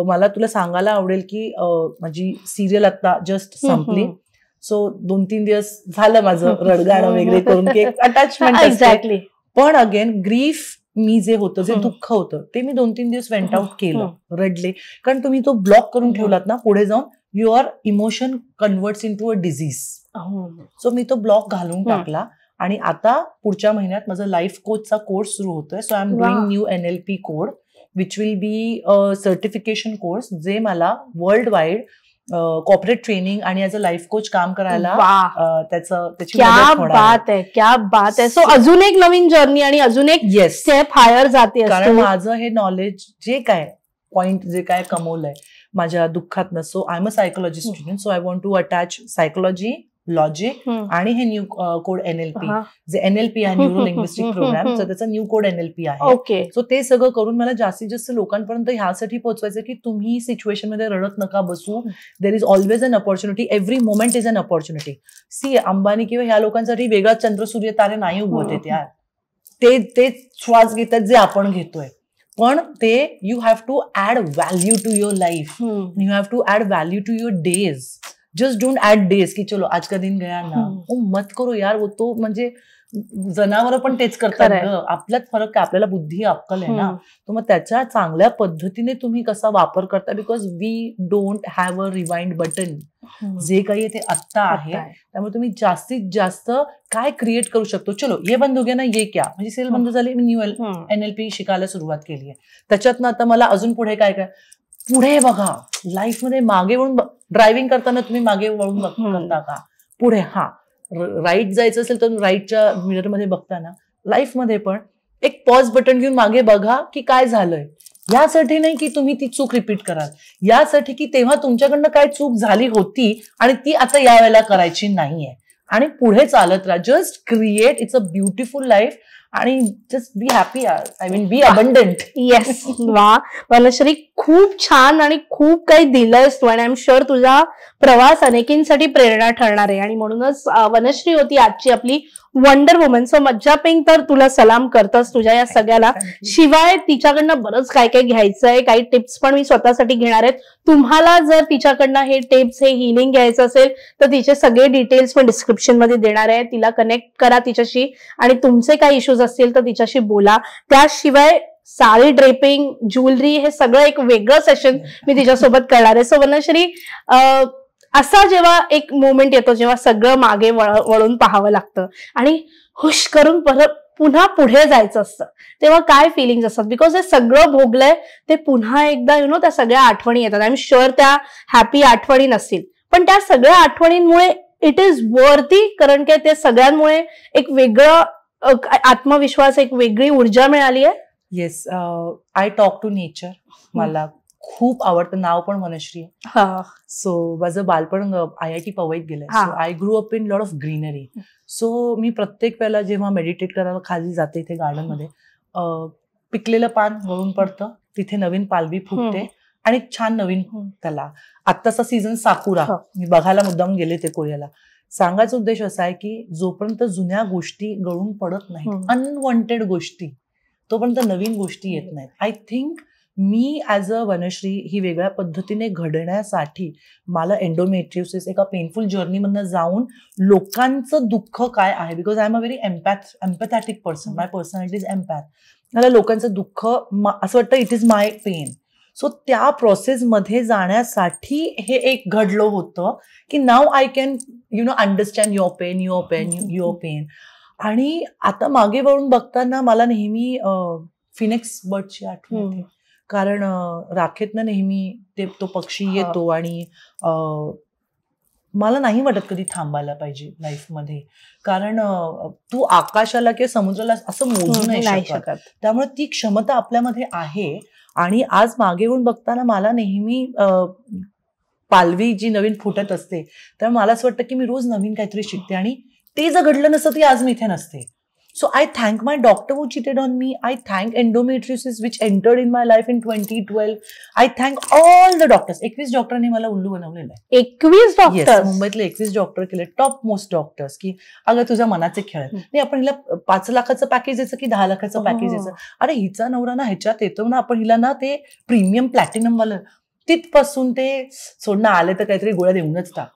A: मला तुला सांगायला आवडेल की माझी सिरियल आता जस्ट संपली. सो 2-3 दिवस झालं माझं रडगाणं वगैरे करून की अटॅचमेंट
B: एक्झॅक्टली.
A: पण अगेन ग्रीफ मी जे होतं, जे दुःख होतं ते मी 2-3 दिवस वेंट आउट केलं, रडले. कारण तुम्ही तो ब्लॉक करून ठेवलात ना, पुढे जाऊन your emotion converts into a disease. So मी तो ब्लॉक घालून टाकला. आणि आता पुढच्या महिन्यात माझा लाईफ कोचचा कोर्स सुरू होतोय. So I am doing new NLP code which will be certification course, जे मला वर्ल्ड वाईड कॉर्पोरेट ट्रेनिंग आणि ॲज अ लाईफ कोच काम करायला त्याची मदत होणार आहे.
B: क्या बात आहे. सो अजून एक नवीन जर्नी आणि अजून एक स्टेप हायर जाते.
A: कारण माझं हे नॉलेज जे काय पॉइंट जे काय कमवलंय माझ्या दुःखातनं, so I am a psychology student, so I want to attach psychology, logic आणि हे न्यू कोड NLP, जे NLP आहे न्यूरो लिंग्विस्टिक प्रोग्राम, तर त्याचा न्यू कोड NLP आहे.
B: ओके.
A: सो ते सगळं करून मला जास्तीत जास्त लोकांपर्यंत ह्यासाठी पोहोचवायचं की तुम्ही सिच्युएशन मध्ये रडत नका बसू. There is always an opportunity, every moment is an opportunity. See, Ambani किंवा ह्या लोकांसाठी वेगळा चंद्र सूर्य तारे नाही उगवत आहेत यार. ते श्वास घेतात जे आपण घेतोय, पण ते you have to add value to your life, you have to add value to your days. Just don't add days की चलो आज का दिन गया ना, मत करो यार. वो तो म्हणजे जनावर पण तेच करतात. आपल्यात फरक काय, आपल्याला बुद्धी अक्कल आहे ना, तर मग त्याच्या चांगल्या पद्धतीने तुम्ही कसा वापर करता. Because we don't have a rewind button. जे काही ते आत्ता आहे, त्यामुळे तुम्ही जास्तीत जास्त काय क्रिएट करू शकतो. चलो ये बंद हो गया ना, ये क्या, म्हणजे सेल बंद झाली, मी न्यू NLP शिकायला सुरुवात केली आहे. त्याच्यातनं आता मला अजून पुढे काय काय पुढे बघा. लाईफमध्ये मागे वळून ड्रायव्हिंग करताना तुम्ही मागे वळून करता का? पुढे राईट जायचं असेल तर राईटच्या मिररमध्ये बघताना लाईफमध्ये पण एक पॉज बटन घेऊन मागे बघा की काय झालंय. यासाठी नाही की तुम्ही ती चूक रिपीट कराल, यासाठी की तेव्हा तुमच्याकडनं काय चूक झाली होती आणि ती आता या वेळेला करायची नाहीये आणि पुढे चालत राहा. Just create, it's a beautiful life आणि just be happy, I mean be abundant.
B: Yes. वा वनश्री, खूप छान आणि खूप काही दिलंयस तू आणि आय एम शुअर तुझा प्रवास अनेकींसाठी प्रेरणा ठरणार आहे. आणि म्हणूनच वनश्री होती आजची आपली वंडर वुमन. सो मज्जा पिंक तर तुला सलाम करतस तुझ्या या सगळ्याला. शिवाय तिच्याकडनं बरंच काय काय घ्यायचंय, काही टिप्स पण मी स्वतःसाठी घेणार आहेत. तुम्हाला जर तिच्याकडनं हे टिप्स, हे हिलिंग घ्यायचं असेल तर तिचे सगळे डिटेल्स पण डिस्क्रिप्शन मध्ये देणार आहे. तिला कनेक्ट करा तिच्याशी आणि तुमचे काही इश्यूज असतील तर तिच्याशी बोला. त्याशिवाय साडी ड्रेपिंग, ज्वेलरी, हे सगळं एक वेगळं सेशन मी तिच्यासोबत करणार आहे. सो वनश्री, असा जेव्हा एक मोमेंट येतो जेव्हा सगळं मागे वळून पाहावं लागतं आणि हुश करून परत पुन्हा पुढे जायचं असतं, तेव्हा काय फिलिंग्स असतात? बिकॉज हे सगळं भोगलंय ते पुन्हा एकदा त्या सगळ्या आठवणी येतात. आय एम शुअर त्या हॅपी आठवणी नसतील, पण त्या सगळ्या आठवणींमुळे इट इज वर्थी. कारण की ते सगळ्यांमुळे एक वेगळं आत्मविश्वास, एक वेगळी ऊर्जा मिळाली आहे.
A: Yes, I talk to nature. मला खूप आवडतं. नाव पण वनश्री आहे. सो माझं बालपण IIT पवईत गेलंय. So I grew up in lot of greenery. So मी प्रत्येक वेळेला जेव्हा मेडिटेट करायला खाली जाते इथे गार्डन मध्ये, पिकलेलं पान गळून पडतं, तिथे नवीन पालवी फुटते आणि छान नवीन त्याला. आत्ताचा सीझन साकुरा, मी बघायला मुद्दाम गेले ते कोरियाला. सांगायचा उद्देश असा आहे की जोपर्यंत जुन्या गोष्टी गळून पडत नाहीत, अनवॉन्टेड गोष्टी, तोपर्यंत नवीन गोष्टी येत नाहीत. आय थिंक मी ॲज अ वनश्री ही वेगळ्या पद्धतीने घडण्यासाठी मला एंडोमेट्रियोसिस एका पेनफुल जर्नीमधनं जाऊन लोकांचं दुःख काय आहे, because I am a very empathetic person, my personality is empath. मला लोकांचं दुःख असं वाटतं it is my pain. So त्या प्रोसेसमध्ये जाण्यासाठी हे एक घडलं होतं की now I can understand your pain. आणि आता मागे वळून बघताना मला नेहमी फिनिक्स बर्डची आठवण येते. कारण राखेतनं नेहमी तो पक्षी येतो आणि मला नाही वाटत कधी थांबायला पाहिजे लाईफमध्ये. कारण तू आकाशाला किंवा समुद्राला असं मोजू नाही शकत. त्यामुळे ती क्षमता आपल्यामध्ये आहे. आणि आज मागे येऊन बघताना मला नेहमी पालवी जी नवीन फुटत असते, तर मला असं वाटतं की मी रोज नवीन काहीतरी शिकते, आणि ते जर घडलं नसतं ती आज मी इथे नसते. So I thank my doctor who cheated on me. I thank endometriosis which entered in my life in 2012. I thank all the doctors. 21 डॉक्टरने मला उल्लू बनवलेलं आहे.
B: 21 डॉक्टर?
A: मुंबईतले 21 डॉक्टर केले, टॉप मोस्ट डॉक्टर्स, की अगं तुझ्या मनाचे खेळ आहेत. नाही, आपण हिला 5 लाखाचं पॅकेज द्यायचं की 10 लाखाचं पॅकेज द्यायचं. अरे हिचा नवरा ना ह्याच्यात येतो ना, आपण हिला ना ते प्रीमियम प्लॅटिनम वालं, तिथपासून ते सोडणं आले तर काहीतरी गोळ्या देऊनच टाक.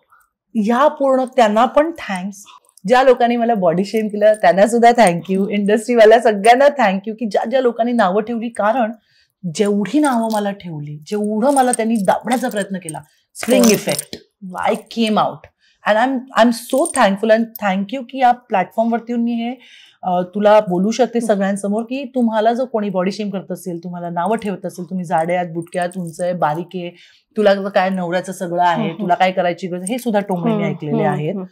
A: या पूर्ण त्यांना पण थँक्स. ज्या लोकांनी मला बॉडी शेम केलं त्यांना सुद्धा थँक्यू. इंडस्ट्रीवाल्या सगळ्यांना थँक्यू की ज्या ज्या लोकांनी नावं ठेवली. कारण जेवढी नावं मला ठेवली, जेवढं मला त्यांनी दाबण्याचा प्रयत्न केला, spring effect, I came out and I am so thankful. And thank you की या प्लॅटफॉर्मवरती मी हे तुला बोलू शकते सगळ्यांसमोर की तुम्हाला जर कोणी बॉडी शेम करत असेल, तुम्हाला नावं ठेवत असेल, तुम्ही जाडे आहात, बुटक्यात, उंच आहे, बारीक आहे, तुला काय नवऱ्याचं सगळं आहे, तुला काय करायची गरज, हे सुद्धा टोमणे मी ऐकलेले आहेत.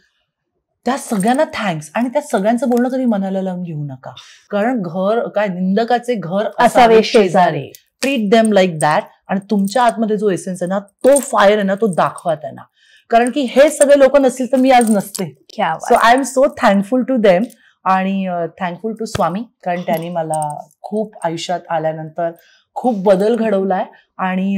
A: त्या सगळ्यांना थँक्स. आणि त्या सगळ्यांचं बोलणं कधी मनाला लावून घेऊ नका. कारण घर काय, निंदकाचे घर असावे शेजारी. Treat them like that. आणि तुमच्या आतमध्ये जो एसेन्स आहे ना, तो फायर आहे ना, तो दाखवा त्यांना. कारण की हे सगळे लोक नसतील तर मी आज नसते. So I am so thankful to them. आणि थँकफुल टू स्वामी, कारण त्यांनी मला खूप आयुष्यात आल्यानंतर खूप बदल घडवलाय. आणि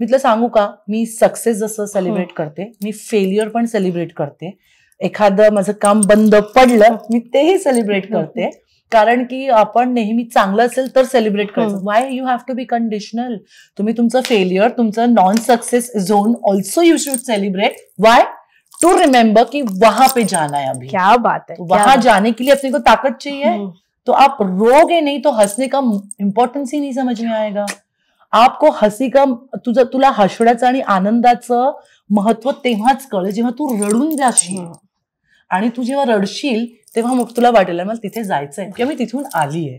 A: मी तुला सांगू का, मी सक्सेस जसं सेलिब्रेट करते, मी फेल्युअर पण सेलिब्रेट करते. एखादं माझं काम बंद पडलं मी तेही सेलिब्रेट करते. कारण की आपण नेहमी चांगलं असेल तर सेलिब्रेट करायचं. Why you have to be conditional. तुम्ही तुमचं फेलियर, तुमचं non success zone also you should celebrate. Why? To remember कि वहां पे जाना है अभी.
B: क्या बात है.
A: वहां जाने के लिए अपने को ताकत चाहिए. तो आप रोगे नहीं तो हंसने का इम्पोर्टन्स ही नहीं समझ में आएगा. आपको हसी का, तुला हसण्याचं आणि आनंदाचं महत्व तेव्हाच कळेल जेव्हा तू रडून जाशील. आणि तू जेव्हा रडशील तेव्हा मग तुला वाटेल मला तिथे जायचंय किंवा मी तिथून आली आहे.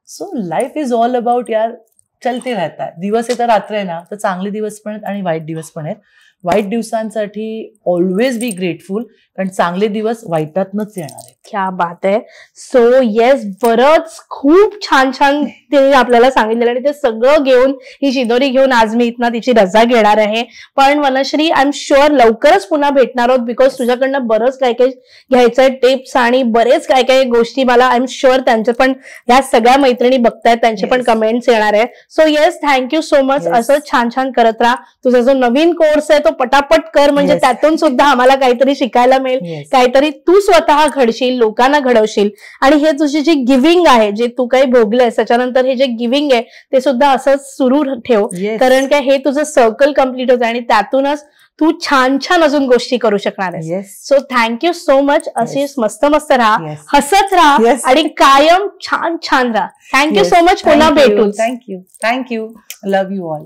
A: So life is all about यार, चलते राहतात. दिवस आहे तर रात्र आहे ना, तर चांगले दिवस पण आहेत आणि वाईट दिवस पण आहेत. वाईट दिवसांसाठी ऑलवेज बी ग्रेटफुल, कारण चांगले दिवस वाईटातनच येणार आहेत.
B: क्या बात आहे. सो येस, बरंच खूप छान छान ते आपल्याला सांगितलेलं आणि ते सगळं घेऊन, ही शिदोरी घेऊन आज मी इथनं तिची रजा घेणार आहे. पण वनश्री, आय एम शुअर लवकरच पुन्हा भेटणार आहोत, बिकॉज तुझ्याकडनं बरंच काय काय घ्यायचंय टिप्स आणि बरेच काय काय गोष्टी मला आय एम शुअर त्यांचे पण, ह्या सगळ्या मैत्रिणी बघतायत, त्यांचे पण कमेंट्स येणार आहे. So yes, thank you so much. असं छान छान करत राहा. तुझा जो नवीन कोर्स आहे तो पटापट कर, म्हणजे त्यातून सुद्धा आम्हाला काहीतरी शिकायला मिळेल, काहीतरी तू स्वतः घडशील, लोकांना घडवशील. आणि हे तुझी जी गिव्हिंग आहे, जे तू काही भोगलंयस त्याच्यानंतर हे जे गिव्हिंग आहे ते सुद्धा असंच सुरू ठेव. कारण काय, हे तुझं सर्कल कम्प्लीट होतं आणि त्यातूनच तू छान छान अजून गोष्टी करू शकणार आहेस. So thank you so much. अशीच मस्त मस्त राहा, हसत राहा आणि कायम छान छान राहा. Thank you so much. पुन्हा भेटू.
A: थँक्यू. Love you all.